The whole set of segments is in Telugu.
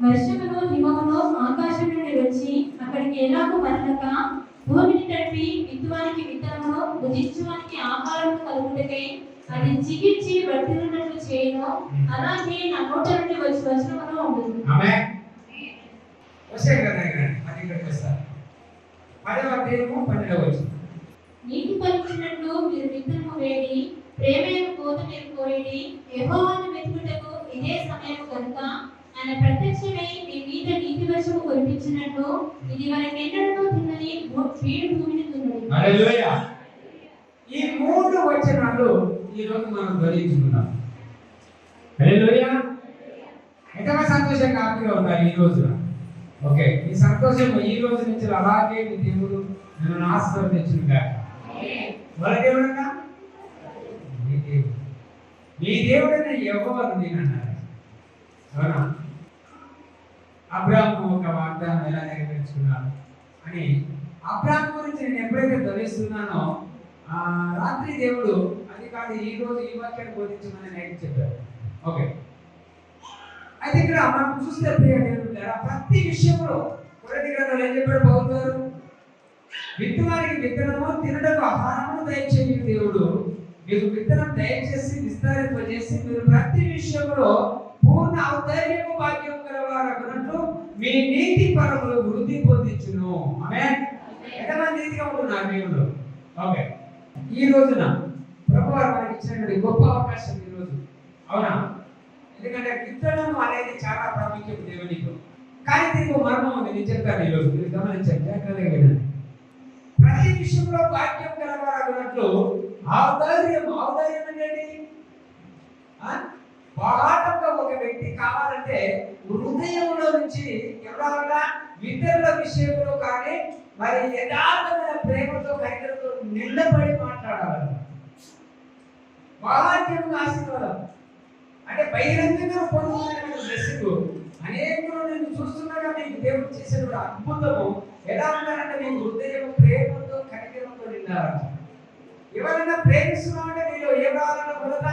వర్షమును హిమమును ఆకాశం నుండి వచ్చి అక్కడికి ఎలాగో పడక భూమిని తడిపి విత్తువానికి విత్తనమును భుజించువానికి ఆహారము కలుగుటకై అది చిగిర్చి వర్ధిల్లునట్లు చేయను, అలాగే నా నోట నుండి వచ్చి వచనమును ఉంటుంది. ఆమేన్. వచ్చే కదా అది ఇక్కడ చేస్తారు. 10వ అధ్యాయము 12వ వచనం. నీటి పలుకున్నట్లు మీరు విత్తనము వేడి, ప్రేమైన కోత మీరు కోయడి, యెహోవాను వెతుకుటకు ఇదే సమయం కనుక ఆయన ప్రత్యక్షమై మీ మీద నీతి వర్షము కురిపించినట్లు ఇది వరకెన్నడూ తిన్నని వీడు భూమిని దున్నడి. హల్లెలూయా. ఈ 3 వచనాలు ఈ రోజు మనం ధ్యానించుకున్నాం. హల్లెలూయా. ఎంతగా సంతోషంగా హ్యాపీగా ఉన్నారు ఈ రోజున. ఓకే, ఈ సంతోషం ఈ రోజు నుంచి అలాగే మీ దేవుడు నన్ను ఆశీర్వదించుగాక. వాళ్ళ దేవుడన్నా మీ దేవుడైన యెహోవా నేనన్నారు. అవునా? అబ్రాహాము ఒక వాగ్దానం ఎలా నెరవేర్చుకున్నాను అని అబ్రాహాము గురించి నేను ఎప్పుడైతే ధ్వనిస్తున్నానో రాత్రి దేవుడు అది కాదు ఈ రోజు ఈ వాక్యాన్ని బోధించమని నైట్ చెప్పారు. ఓకే, అయితే ఇక్కడ మనం చూస్తే ప్రియ దేవుడు ప్రతి విషయంలో కొరింథీ గ్రంథంలో ఏం చెప్పాడు పౌలు గారు? విత్తువానికి విత్తనము తినటకు ఆహారము దయచేయు దేవుడు మీకు విత్తనం దయచేసి విస్తరింపజేసి మీరు ప్రతి విషయంలో పూర్ణ ఔదార్యము భాగ్యం కలవారన్నట్లు మీ నీతి పరములు వృద్ధి పొందించును. ఆమేన్. ఎంతమంది నీతిగా ఉంటున్నారు దేవుడు? ఓకే, ఈ రోజున ప్రభువారు మనకి ఇచ్చినటువంటి గొప్ప అవకాశం ఈ రోజు. అవునా? ఎందుకంటే విత్తనం అనేది చాలా ప్రాముఖ్యం దేవునికి. కానీ దీనికి మర్మం ఉంది. నేను చెప్తాను ఈ రోజు, మీరు గమనించండి, జాగ్రత్తగా వినండి. ప్రతి విషయంలో భాగ్యం కలవారన్నట్లు ఔదార్యం అనేది బాహాటంగా ఒక వ్యక్తి కావాలంటే హృదయంలో నుంచి ఎవరైనా ఇతరుల విషయంలో కానీ మరి యథార్థమైన ప్రేమతో కైకలతో నిండబడి మాట్లాడాలి. బాహాటంగా ఆశీర్వాదం అంటే బహిరంగంగా పొందుతున్న బ్లెస్సింగ్. అనేకులు నేను చూస్తున్నాగా మీకు దేవుడు చేసిన అద్భుతము ఎలా ఉన్నారంటే మీకు హృదయం ప్రేమతో కనికరంతో నిండాలి. ఎవరైనా ప్రేమిస్తున్నామంటే మీరు ఏ కావాలన్నా మొదట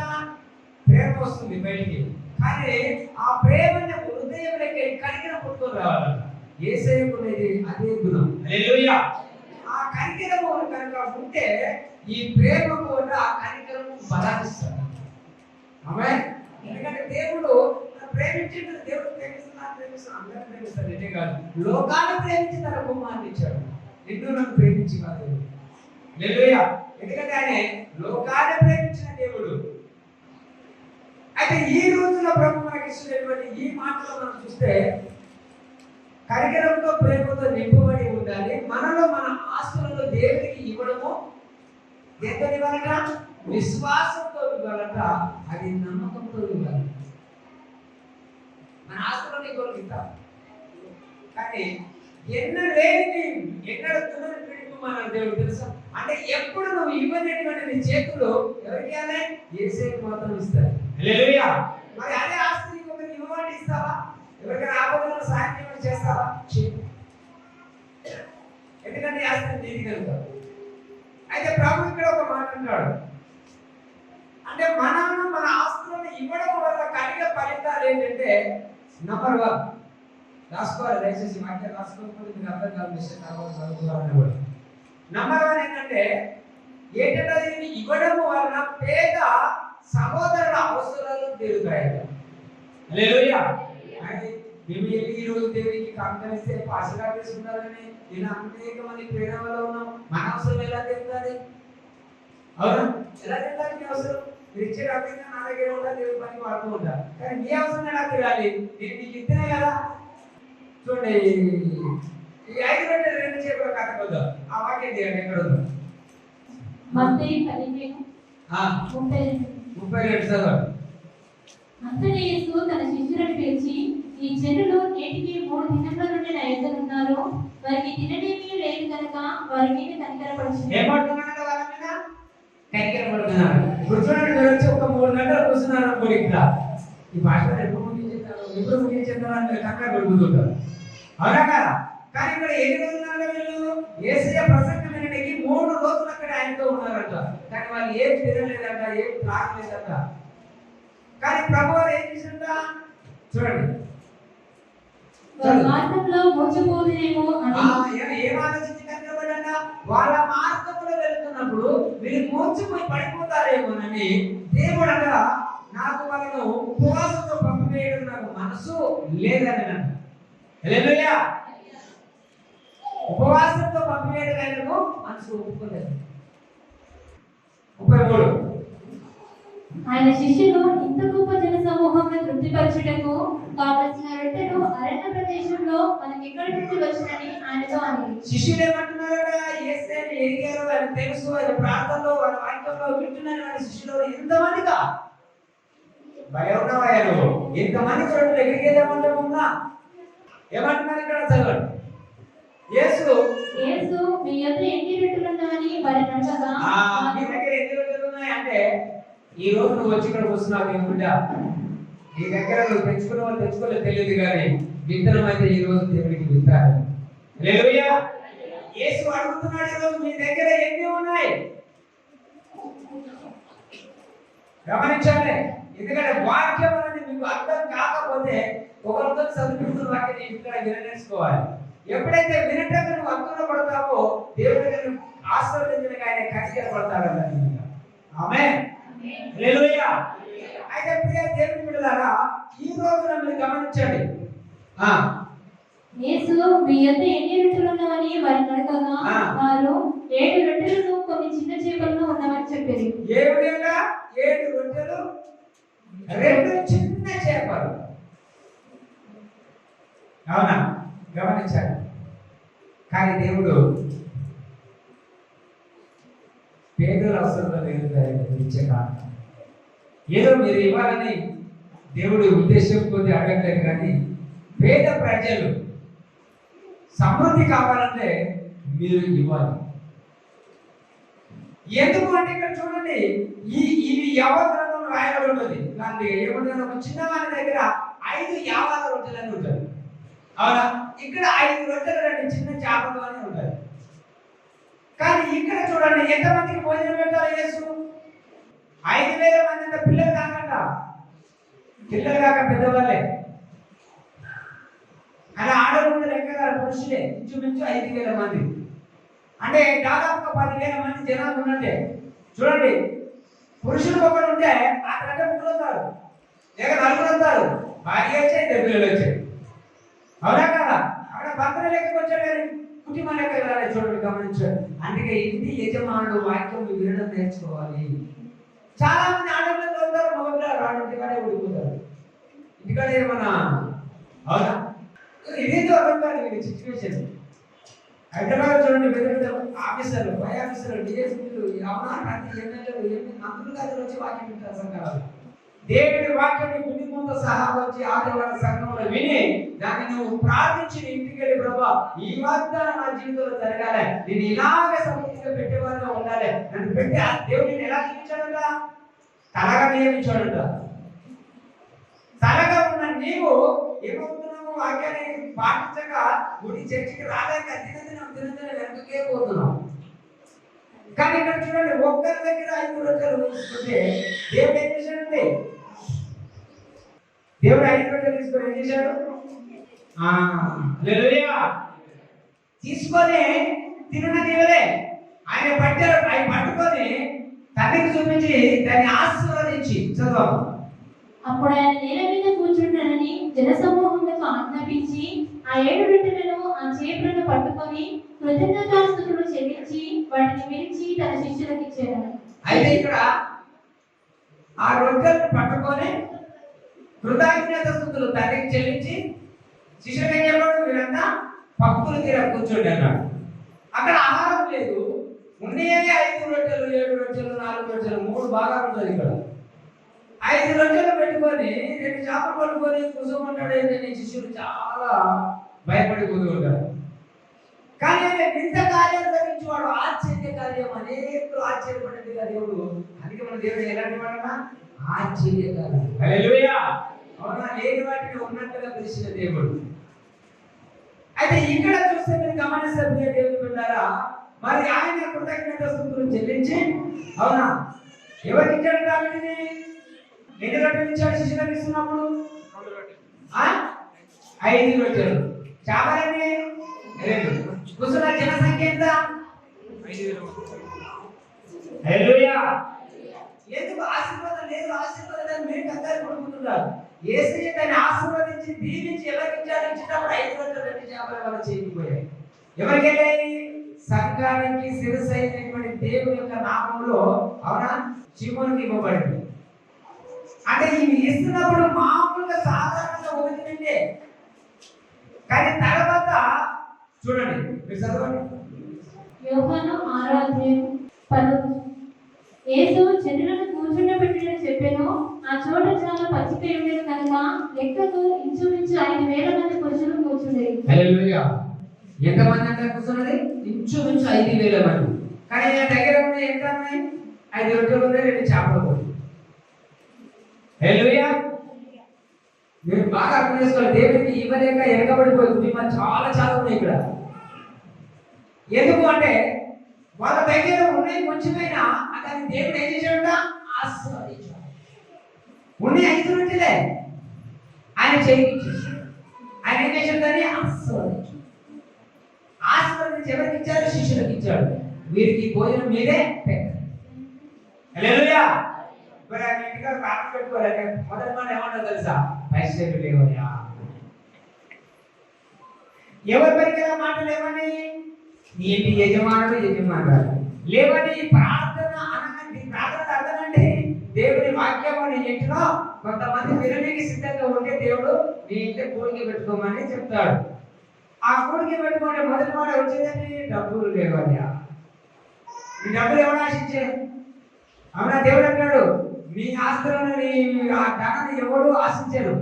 ప్రేమ వస్తుంది బయటికి, కానీ ఆ ప్రేమని హృదయంలోకి కనికరం పుట్టుకొని రావాలి. యేసయ్యకునేది అదే గుణం. హల్లెలూయా. ఆ కనికరము కనుక ఉంటే ఈ ప్రేమకు ఆ కనికరము బలాన్నిస్తాడు. ఆమేన్. ఎందుకంటే దేవుడు ప్రేమించింది, దేవుడు ప్రేమిస్తున్నా అందరిని ప్రేమిస్తాడు. ఇదే కాదు, లోకాన్ని ప్రేమించి తన కుమారుని ఇచ్చాడు. నిన్ను నన్ను ప్రేమించి కాదు. హల్లెలూయా. ఎందుకంటే ఆయన లోకాన్ని ప్రేమించిన దేవుడు. అయితే ఈ రోజున ప్రభు మనకి ఇచ్చినటువంటి ఈ మాటలో మనం చూస్తే కనికరంతో ప్రేమతో నింపబడి ఉండాలి. మనలో మన ఆస్తులను దేవునికి ఇవ్వడము ఎంత ఇవ్వాలట? విశ్వాసంతో ఇవ్వాలట. అది నమ్మకంతో ఇవ్వాలి. మన ఆస్తులని కొరకు ఇస్తాం, కానీ ఎన్నడూ మన దేవుడు తెలుసా? అంటే ఎప్పుడు నువ్వు ఇవ్వనటువంటి నీ చేతులు ఎవరికి ఇవ్వాలి? యేసయ్యకు మాత్రం ఇస్తారు. హల్లెలూయా. మరి అదే ఆస్తి ఒకరికి ఇవ్వమంటే ఇస్తావా? ఎవరికైనా ఆపదలో సాయం చేస్తావా? ఎందుకంటే ఆస్తి నీది కనుక. అయితే ప్రభు ఇక్కడ ఒక మాట అంటాడు, అంటే మనము మన ఆస్తులను ఇవ్వడం వల్ల కలిగే ఫలితాలు ఏంటంటే నంబర్ 1 రాసుకోవాలి. దయచేసి వాక్యం రాసుకోకపోతే మీకు అర్థం కాదు. మిస్టర్ చదువుకోవాలని నంబర్ 1 ఏంటంటే ఏంటంటే ఇవ్వడం వలన పేద సహోదరుల అవసరాలు తీరుతాయి. హల్లెలూయా. మేము ఈ రోజు దేవునికి కాంకరిస్తే పాసగా తీసుకున్నారని నేను అనేక మంది ప్రేరణలో ఉన్నాం. మన అవసరం ఎలా తీరుతుంది? అవునా? ఎలా తీరుతారు మీ అవసరం? మీరు ఇచ్చే రకంగా నా దగ్గర ఉంటా, దేవుడి పని వాడుతూ ఉంటా, కానీ మీ అవసరం ఎలా తీరాలి? నేను నీకు ఇస్తేనే కదా. చూడండి, ఈ 5 గంటలు 2 చేపల కథ కొద్దాం. ఆ వాక్యం తీయండి, ఎక్కడ ఉందో? మత్తయి 15:32 చదవండి. అంతటా యేసు తన శిష్యులను పిలిచి, ఈ జనులు నేటికి 3 దినముల నుండి నా యొద్ద ఉన్నారు, వారికి తినడేమీ లేదు కనుక వారి మీద కనికరపడుచున్నాను. ఏమంటున్నాడు? వాళ్ళ మీద కనికరపడుతున్నారు. ఇప్పుడు చూడండి, మీరు వచ్చి ఒక 3 గంటలు కూర్చున్నారు అనుకోండి, ఇక్కడ ఈ భాషలో ఎప్పుడు ముగించేస్తారు అని మీరు కన్నా పెరుగుతుంటారు. అవునా కదా? కానీ ఇక్కడ ఎన్ని రోజులు వీళ్ళు యేసయ్య ప్రసంగం వినడానికి 3 రోజులు అక్కడ ఆయనతో ఉన్నారంట. కానీ వాళ్ళు ఏం తినలేదంట, ఏం త్రాగలేదంట. కానీ ప్రభువు ఏం చేసిందా? చూడండి, మార్గంలో మోసపోదునేమో అని ఏం ఆలోచించి కనిపడ్డా వాళ్ళ మార్గంలో వెళ్తున్నప్పుడు మీరు మోసపోయి పడిపోతారేమోనని దేవుడు అనగా నాకు వాళ్ళను ఉపవాసంతో పంపివేయడం నాకు మనసు లేదని అన్నాడు. హల్లెలూయా. ఉపవాసంతో పంపివేయడం ఆయనకు మనసు ఒప్పుకోలేదు. 33 ఆయన శిష్యులు ఇంత గొప్ప జన సమూహంలో తృప్తిపరచుటకు కావలసిన రొట్టెలు అరణ్య ప్రదేశంలో మనం ఎక్కడి నుండి వచ్చినని ఆయనతో అని. శిష్యులు ఏమంటున్నారట? యేసుని ఎరిగారు, ఆయన తెలుసు, ఆయన ప్రార్థనలో వాళ్ళ వాక్యంలో వింటున్నారు. వాళ్ళ శిష్యులు ఎంతమందిగా భలే ఉన్నవారు, ఎంతమంది రొట్టెలు ఎగిరిగేదేమంటామున్నా ఏమంటున్నారు ఇక్కడ చదవండి. యేసు మీ యొద్ద ఎన్ని రొట్టెలు ఉన్నాయని వారిని అడగగా, మీ దగ్గర ఎన్ని రొట్టెలు ఉన్నాయి అంటే, ఈ రోజు నువ్వు వచ్చి ఇక్కడ కూర్చున్నావు నీ బిడ్డ, నీ దగ్గర నువ్వు తెచ్చుకున్న వాళ్ళు తెచ్చుకోలేదు తెలియదు, కానీ విత్తనం అయితే ఈ రోజు దేవుడికి విత్తారు. హల్లెలూయా. యేసు అడుగుతున్నాడు, ఈ రోజు మీ దగ్గర ఎన్ని ఉన్నాయి గమనించాలి. ఎందుకంటే వాక్యం అనేది మీకు అర్థం కాకపోతే ఒకరితో చదువుతున్న వాక్యం ఇక్కడ విననేసుకోవాలి. ఎప్పుడైతే వినటం నువ్వు అర్థంలో పడతావో దేవుడు ఆశీర్వదించడానికి ఆయన ఖచ్చితంగా పడతాడు. ఆమేన్. హల్లెలూయా. అయితే ప్రియ దేవుని బిడ్డలారా, ఈ రోజున మీరు గమనించండి. యేసు మీ యొద్ద ఎన్ని రొట్టెలు ఉన్నవని వారిని అడగగా, వారు 7 రొట్టెలను కొన్ని చిన్న చేపలను ఉన్నవని చెప్పారు. 7 రొట్టెలు 2 చిన్న చేపలు. అవునా? గమనించాలి. కానీ దేవుడు పేదల అవసరంలో ఇచ్చే కారణం ఏదో మీరు ఇవ్వాలని దేవుడి ఉద్దేశం కొద్ది అడగట్లేదు, కానీ పేద ప్రజలు సమృద్ధి కావాలంటే మీరు ఇవ్వాలి. ఎందుకు అంటే ఇక్కడ చూడండి, ఇవి యావత్తులను రాయబడి ఉంటుంది. దాన్ని ఏమంటారు, ఒక చిన్నవాని దగ్గర 5 యావాల రొట్టెలని ఉంటుంది. అవునా? ఇక్కడ 5 రొట్టెలు 2 చిన్న చేపలు అని ఉంటాయి. కానీ ఇక్కడ చూడండి, ఎంతమందికి భోజనం పెట్టాలి యేసు? 5,000 మంది అంటే పిల్లలు కాకుండా, పిల్లలు కాక పెద్దవాళ్ళే. అలా ఆడవాళ్ళు లెక్కగా పురుషులే ఇంచుమించు 5,000 మంది. అంటే దాదాపుగా 10,000 మంది జనాలు ఉన్నట్టే. చూడండి, పురుషులు ఒకరు ఉంటే అతనంటే 3 వస్తారు, లేక 4 వస్తారు, భార్య వచ్చాయి, 2 పిల్లలు వచ్చాయి. అవునా కదా? అక్కడ భర్త లెక్కకు వచ్చాడు, కానీ కుటుంబం లెక్క రాలేదు. చూడండి, గమనించాడు. అందుకే ఇంటి యజమానుడు వాక్యం వినడం నేర్చుకోవాలి. చాలా మంది ఆడపిల్లలు ఉంటారు, మగపిల్లలు రాడు, ఇంటికాడే ఊడిపోతారు. ఇంటికాడ ఏమన్నా అవునా? ఇదేంటో అర్థం కాదు మీకు సిచ్యువేషన్. హైదరాబాద్ చూడండి, పెద్ద పెద్ద ఆఫీసర్లు, పై ఆఫీసర్లు, డిఎస్పీలు, అవునా, ప్రతి ఎమ్మెల్యేలు, మంత్రులు గారు వచ్చి వాక్యం వింటారు సంఘాలు. దేవుడి వాక్యం కుటుంబంతో సహా వచ్చి ఆదివార సంఘంలో విని దాన్ని నువ్వు ప్రార్థించి ఇంటికి వెళ్ళి, ప్రభా ఈ వాగ్దానం నా జీవితంలో జరగాలి, నేను ఇలాగే సమృద్ధిగా పెట్టేవాడిగా ఉండాలి, నన్ను పెట్టి ఆ దేవుడిని ఎలా నియమించాడంట? తలగా నియమించాడంట. తలగా ఉన్న నీవు ఏమవుతున్నావు? వాక్యాన్ని పాటించక గుడి చర్చికి రాలేక దినదినం వెనకకే పోతున్నావు. కానీ ఇక్కడ చూడండి, ఒక్కరి దగ్గర 5 రొట్టెలు తీసుకుంటే దేవుడు ఏం చేశాడండి? దేవుడు 5 రొట్టెలు తీసుకొని ఏం చేశాడు? హల్లెలూయా. తీసుకొని తినని ఇవ్వలే, ఆయన పట్టారు. ఆయన పట్టుకొని తండ్రికి చూపించి దాన్ని ఆశీర్వదించి చదువు. అప్పుడు ఆయన నేల మీద కూర్చుంటానని జనసమూహంలో ఆజ్ఞాపించి ఆ 7 రొట్టెలను ఆ చేపలను పట్టుకొని కృతజ్ఞతాస్తుతులు చెల్లించి వాటిని విరిచి తన శిష్యులకు ఇచ్చాడు. అయితే ఇక్కడ ఆ రొట్టెలను పట్టుకొని కృతజ్ఞతాస్తుతులు తండ్రికి చెల్లించి శిష్యులకు చెప్పాడు, వీరంతా పప్పులు తీర కూర్చోండి అన్నాడు. అక్కడ ఆహారం లేదు, ఉన్నాయే 5 రొట్టెలు, 7 రొట్టెలు, 4 రొట్టెలు, 3 భాగాలు ఉంటుంది. ఇక్కడ 5 రొట్టెలు పెట్టుకొని 2 చేపలు పట్టుకొని కూర్చోమంటాడు. ఏంటంటే శిష్యులు చాలా భయపడి కూర్చుంటారు. కానీ ఇంత కార్యం జరిగించి వాడు ఆశ్చర్య కార్యం, అనేకులు ఆశ్చర్యపడ్డట్టుగా దేవుడు. అందుకే మన దేవుడు ఎలాంటి వాడన్నా ఆశ్చర్యకారం. హల్లెలూయా. అవునా? లేని వాటిని ఉన్నట్టుగా పిలిచిన దేవుడు. అయితే ఇక్కడ చూస్తే మీరు గమనిస్తారు దేవుడు బిడ్డారా, మరి ఆయన కృతజ్ఞతాస్తుతులు చెల్లించి, అవునా, ఎవరికి ఇచ్చాడు? దానిని ఎన్ని రొట్టెలు ఇచ్చాడు శిష్యులకు ఇస్తున్నప్పుడు? 5 రొట్టెలు. చేపలన్నీ 2. కుసుల జనసంఖ్య ఎంత? 5,000. హల్లెలూయా. ఎందుకు ఆశీర్వాదం లేదు, ఆశీర్వాదం లేదు మీరు కంగారు పడుకుంటున్నారు? యేసయ్య దాన్ని ఆశీర్వదించి దీవించి ఎవరికి ఇచ్చాడు? ఇచ్చినప్పుడు 5 గంటల 2 చేపలు వాళ్ళ చేయిపోయాయి. ఎవరికి వెళ్ళాయి? సంఘానికి శిరస్సు అయినటువంటి దేవుని యొక్క నామంలో, అవునా, శివునికి ఇవ్వబడింది. అంటే ఇవి ఇస్తున్నప్పుడు మామూలుగా సాధారణంగా వదిలిందే, కానీ తర్వాత చూడండి, మీరు చదవండి. యోహాను 6:10. యేసు జనులను కూర్చుండబెట్టిన చెప్పెను. ఆ చోట చాలా పచ్చిక ఉండేది కనుక లెక్కకు ఇంచుమించు 5,000 మంది పురుషులు కూర్చుండేది. హల్లెలూయా. ఎంతమంది అంటే కూర్చున్నది? ఇంచుమించు 5,000 మంది. కానీ నా దగ్గర ఉన్న ఎంత ఉన్నాయి? 5 రొట్టెలు ఉన్నాయి, 2 చేపలు ఉన్నాయి. హల్లెలూయా. మీరు బాగా అర్థం చేసుకోవాలి. దేవుడికి ఇవ్వలేక ఎరగబడిపోయింది. మరి చాలా చాలా ఉన్నాయి ఇక్కడ. ఎందుకు అంటే వాళ్ళ దగ్గర ఉన్నాయి కొంచెమైనా, కానీ దేవుడు ఏం చేశాడు? ఆశీర్వదించాడు. ఉన్నాయి 5 రొట్టెలే ఆయన చేయించేసాడు. ఆయన ఏం చేశాడు? దాన్ని ఆశీర్వదించాడు. ఆశీర్వదించి ఎవరికి ఇచ్చారు? శిష్యులకు ఇచ్చాడు. వీరికి భోజనం మీదే పెట్టారు. హల్లెలూయా. మరి ఆయన ఇంటికి కాపు పెట్టుకోవాలి. మొదటి మాట ఏమన్నా తెలుసా? పైసలు లేవయ్యా. ఎవరి పరికర మాటలు ఏమని? నీ ఇంటి యజమానురాలు లేవని. ప్రార్థన అనగానే, ప్రార్థన అర్థం అంటే దేవుని వాక్యం నీ ఇంటిలో కొంతమంది వినడానికి సిద్ధంగా ఉంటే దేవుడు నీ ఇంట్లో కూడికి పెట్టుకోమని చెప్తాడు. ఆ కూడికి పెట్టుకుంటే మొదటి మాట వచ్చేదండి, డబ్బులు లేవయ్యా. ఈ డబ్బులు ఎవరు ఆశించే? అవునా, దేవుడు అంటాడు నీ ఆస్తులను, నీ ఆ ధనాన్ని ఎవరు ఆశించరు.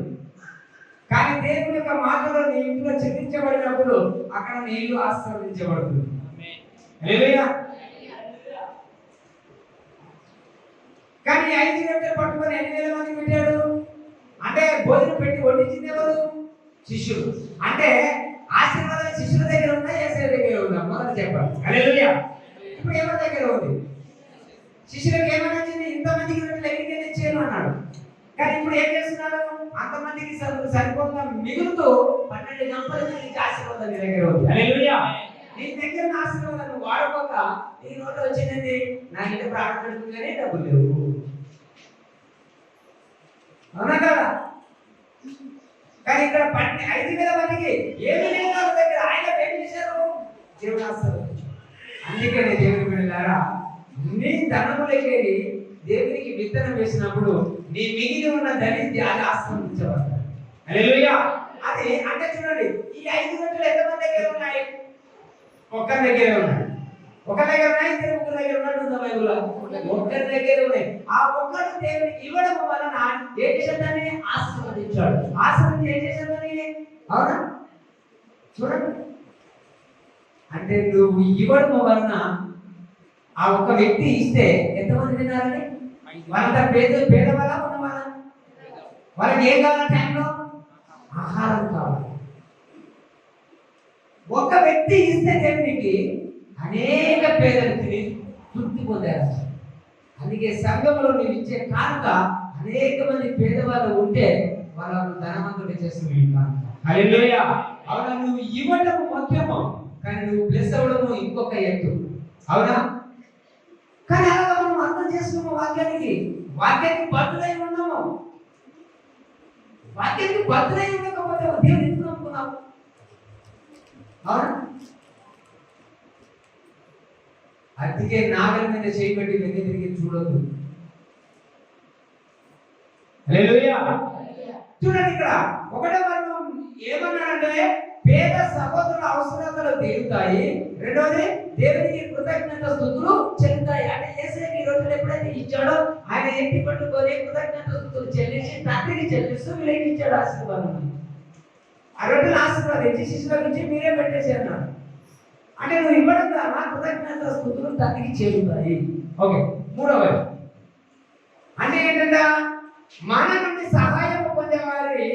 కానీ దేవుని యొక్క మాటలో నీ ఇంట్లో చెల్లించబడినప్పుడు అక్కడ నీ ఇల్లు ఆశీర్వదించబడుతుంది. హల్లెలూయా. కానీ 5 గంటలు పట్టుకొని 8,000 మందికి పెట్టాడు అంటే భోజనం పెట్టి వడ్డించింది ఎవరు? శిష్యులు. అంటే ఆశీర్వాదం శిష్యుల దగ్గర ఉందా, యేసయ్య దగ్గర ఉందా? మొదట చెప్పాలి. హల్లెలూయా. ఇప్పుడు ఎవరి దగ్గర ఉంది? శిష్యులకు ఏమని వచ్చింది? ఇంతమందికి రొట్టెలు ఎక్కడికి తెచ్చాను అన్నాడు. కానీ ఇప్పుడు ఏం చేస్తున్నాడు? అంతమందికి సరిపోగా మిగులుతూ 12 గంపల నుంచి ఆశీర్వాదం నీ దగ్గర ఉంది. హల్లెలూయా. నీ దగ్గర ఆశీర్వాదాన్ని వాడుకోక నీ నోట వచ్చింది, నా ఇంటి ప్రాణం పెడుతుందని డబ్బులు లేవు. అవునా కదా? కానీ ఇక్కడ 5,000 మందికి ఏమి లేదు వాళ్ళ దగ్గర. ఆయన ఏం చేశారు? దేవుడు ఆశీర్వదించాడు. అందుకనే దేవుని బిడ్డలారా, నీ ధనములకెళ్ళి దేవునికి విత్తనం వేసినప్పుడు నీ మిగిలి ఉన్న ధనిని అది ఆశీర్వదించబడతాడు. హల్లెలూయా. అది అంటే చూడండి, ఈ 5 గంటలు ఎంతమంది దగ్గర ఉన్నాయి? ఒక్కరి దగ్గర ఉన్నాయి. ఒక దగ్గర ఉన్నాయి, 2 దగ్గర ఉన్నట్టు బైబిల్లో. ఒక్కరి దగ్గర ఉన్నాయి. ఆ ఒక్కరు దేవునికి ఇవ్వడం వలన ఏం చేశాడని? ఆశీర్వదించాడు. ఆశీర్వదించి ఏం చేశాడని? అవునా, చూడండి. అంటే నువ్వు ఇవ్వడం వలన ఆ ఒక్క వ్యక్తి ఇస్తే ఎంతమంది తిన్నారని? వాళ్ళ పేదవాళ్ళ ఉన్నవాళ్ళ? వాళ్ళకి ఏం కావాలి? టైంలో ఆహారం కావాలి. ఒక వ్యక్తి ఇస్తే దేవునికి అనేక పేదలు తిని తృప్తి పొందారు. అందుకే సంఘంలో నువ్వు ఇచ్చే కానుక అనేక మంది పేదవాళ్ళు ఉంటే వాళ్ళను ధనవంతుడు చేస్తుంది. హల్లెలూయా. అవునా, నువ్వు ఇవ్వడం ముఖ్యము, కానీ నువ్వు బ్లెస్ అవ్వడము ఇంకొక ఎత్తు. అవునా? కానీ అలా మనం అర్థం చేసుకున్నాము. వాక్యానికి బద్దులై ఉన్నాము. వాక్యానికి బద్దులై ఉండకపోతే దేవుడు ఎందుకు నమ్ముకున్నాము? అవునా? అందుకే నాగల మీద చేయబట్టి వెండి తిరిగి చూడొద్దు. హల్లెలూయా. చూడండి, ఇక్కడ ఒకటో వర్గం ఏమన్నాడంటే పేద సహోదరుల అవసరాలు తీరుతాయి. రెండోది దేవునికి కృతజ్ఞత స్తుతులు చెల్లుతాయి. అంటే యేసయ్యకి ఈ రోజులు ఎప్పుడైతే ఇచ్చాడో ఆయన ఎత్తి పట్టుకొని కృతజ్ఞత స్తుతులు చెల్లించి తండ్రికి చెల్లిస్తూ వీళ్ళకి ఇచ్చాడు ఆశీర్వాదం. ఆ రొట్టెలు ఆశీర్వాదించి శిష్యులకు ఇచ్చి మీరే పెట్టేసి అన్నాడు. అంటే నువ్వు ఇవ్వడం ద్వారా కృతజ్ఞత స్తుతులు తండ్రికి చేరుతాయి. ఓకే, మూడవది అంటే ఏంటంటే మన నుండి సహాయం పొందేవారి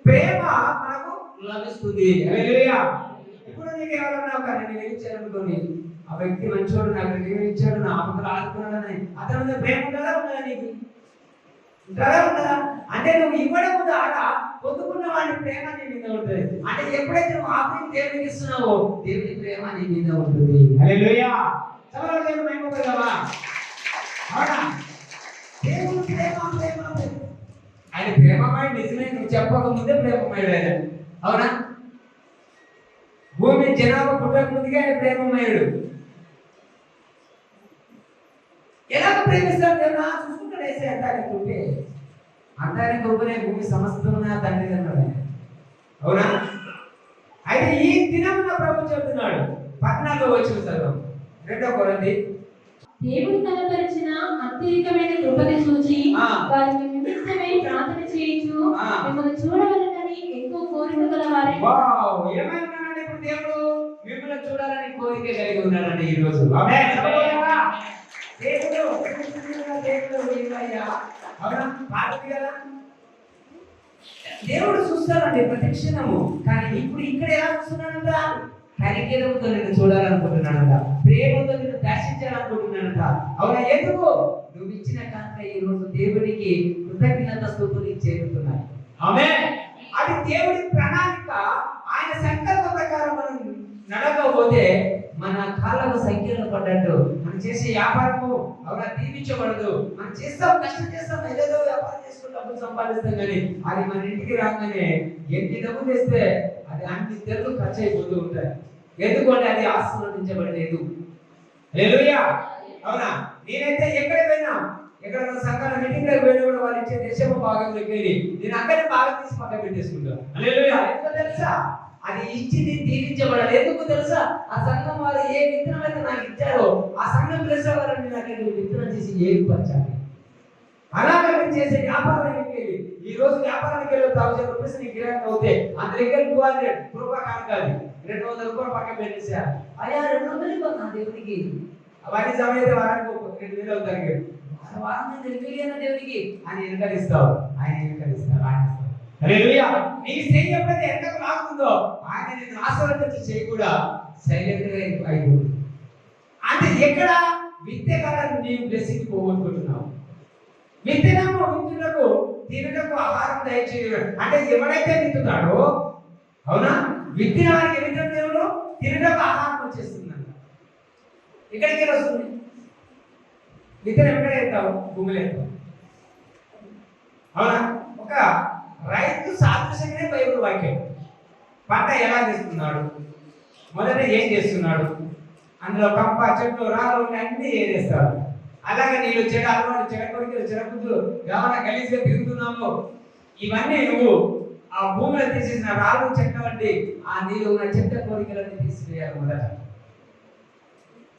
ప్రేమ మనకు లభిస్తుంది. హల్లెలూయా. ఇప్పుడు నీకు ఎవరన్నా ఒక 2,000 ఇచ్చారనుకోని, ఆ వ్యక్తి మంచోడు, నాకు 2,000 ఇచ్చాడు, నా ఆపదలు ఆదుకున్నాడని అతని మీద ప్రేమ ఉంటుందా? ఉండదా? నీకు ఉంటుందా? ఉండదా? అంటే నువ్వు ఇవ్వడం ద్వారా పొందుకున్న వాడి ప్రేమ నీ మీద ఉంటుంది. అంటే ఎప్పుడైతే నువ్వు ఆత్మీయ దేవునికి ఇస్తున్నావో దేవుని ప్రేమ నీ మీద ఉంటుంది. హల్లెలూయా. చదవాలి దేవుని మహిమ కలగావా? అవునా? దేవుని ప్రేమ ప్రేమ ప్రేమ. ఆయన ప్రేమమై నిజమే, నువ్వు చెప్పక ముందే ప్రేమమయుడు ఆయన. అవునా? భూమి జనాభా పుట్టక ముందుగా ఆయన ప్రేమమయుడు. ఎలాగ ప్రేమిస్తాడు దేవుడు? చూసుకుంటాడు వేసే అంటారంటే అంటారే గొప్పనే భూమి సమస్తమున తండ్రి అన్నాడు. అవునా? అయితే ఈ దినమున ప్రభు చెబుతున్నాడు 14వ వచనం చదువు. 2 కొరింథీ. దేవుడు కనపరిచిన అత్యధికమైన కృపను చూచి వారి నిమిత్తమై ప్రార్థన చేయించు మిమ్మల్ని చూడవలనని ఎంతో కోరిక గల వారే. వావ్! ఏమన్నాడంటే ఇప్పుడు దేవుడు మిమ్మల్ని చూడాలని కోరిక కలిగి ఉన్నాడండి ఈ రోజు. ఆమేన్. దేవుడు ఏమయ్యా? అవునా? పార్టీ కదా. దేవుడు చూస్తాడండి ప్రతిక్షణము. కానీ ఇప్పుడు ఇక్కడ ఎలా చూస్తున్నాడంట? కనికరంతో నిన్ను చూడాలనుకుంటున్నాడంట, ప్రేమతో నిన్ను దర్శించాలనుకుంటున్నాడంట. అవునా? ఎందుకు? నువ్వు ఇచ్చిన కనుక ఈ రోజు దేవునికి కృతజ్ఞత స్తుతులు చేరుతున్నాయి. ఆమేన్. అది దేవుడి ప్రణాళిక. ఆయన సంకల్ప ప్రకారం మనం నడవకపోతే మన కాళ్ళకు సంఖ్యలు పడ్డట్టు మనం చేసే వ్యాపారము అవునా దీవించబడదు. మనం చేస్తాం, కష్టం చేస్తాం, ఏదేదో వ్యాపారం చేసుకుని డబ్బులు సంపాదిస్తాం, కానీ అది మన ఇంటికి రాగానే ఎన్ని డబ్బులు తెస్తే అది అన్ని తెరలు ఖర్చు అయిపోతూ ఉంటాయి. ఎందుకంటే అది ఆశీర్వదించబడలేదు. హల్లెలూయా. అవునా? నేనైతే ఎక్కడికి పోయినా, ఎక్కడ సంఘాల మీటింగ్ దగ్గర పోయినా కూడా వాళ్ళు ఇచ్చే దేశపు భాగంలోకి వెళ్ళి నేను అక్కడే బాగా తీసి పక్కన పెట్టేసుకుంటాను. హల్లెలూయా. ఎందుకు తెలుసా? అది ఇచ్చింది దీవించబడాలి. ఎందుకు తెలుసా? ఆ సంఘం వారు ఏ విత్తనం అయితే నాకు ఇచ్చారో ఆ సంఘం తెలిసే వారిని నాకు విత్తనం చేసి ఏర్పరచాలి. అలాగే మీరు చేసే వ్యాపారానికి వెళ్ళి ఈ రోజు వ్యాపారానికి వెళ్ళి 1000 రూపాయలు నీకు గిరాకీ అవుతే అంత దగ్గర 200 రూపాయలు కానుకాలి 200 రూపాయలు పక్కన పెట్టేసా. అయ్యా 200 ఇవ్వనా దేవునికి? అవన్నీ సమయంలో వారానికి 2000 అవుతారు. వారం 2000 దేవునికి అని వెనకలిస్తావు. ఆయన వెనకలిస్తాడు. ఆయన హల్లెలూయా. నీ చేయి ఎప్పుడైతే వెనకకు లాగుతుందో ఆయన నిన్ను ఆశీర్వదించే చేయి కూడా సైలెంట్ గా అయిపోతుంది. అంటే ఎక్కడ విత్తే కాలం నీవు బ్లెస్సింగ్ పోగొట్టుకుంటున్నావు. విత్తనము విత్తులకు తినటకు ఆహారం దయచేయడం అంటే ఎవడైతే విత్తుతాడో అవునా విత్తిన వారికి విత్తనం దేవుడు తినటకు ఆహారం వచ్చేస్తుందంట. ఇక్కడికి వస్తుంది విత్తనం ఎక్కడ వేస్తావు? భూమిలో వేస్తావు. అవునా? ఒక రైతు సాదృశ్యంగానే బైబిల్ వాక్యం. పంట ఎలా చేస్తున్నాడు, మొదట ఏం చేస్తున్నాడు, అందులో కంప చెట్లు రాళ్ళు అన్ని ఏరేస్తాడు. అలాగే నీళ్ళు చెడు అలవాటు, చెడ కొరికలు, చెడకుద్దులు ఏమైనా గలీజ్గా తిరుగుతున్నాము, ఇవన్నీ నువ్వు ఆ భూమిలో తీసేసిన రాళ్ళు చెట్ల వంటి ఆ నీళ్ళు ఉన్న చెట్ల కోరికలన్నీ తీసివేయాలి. మొదట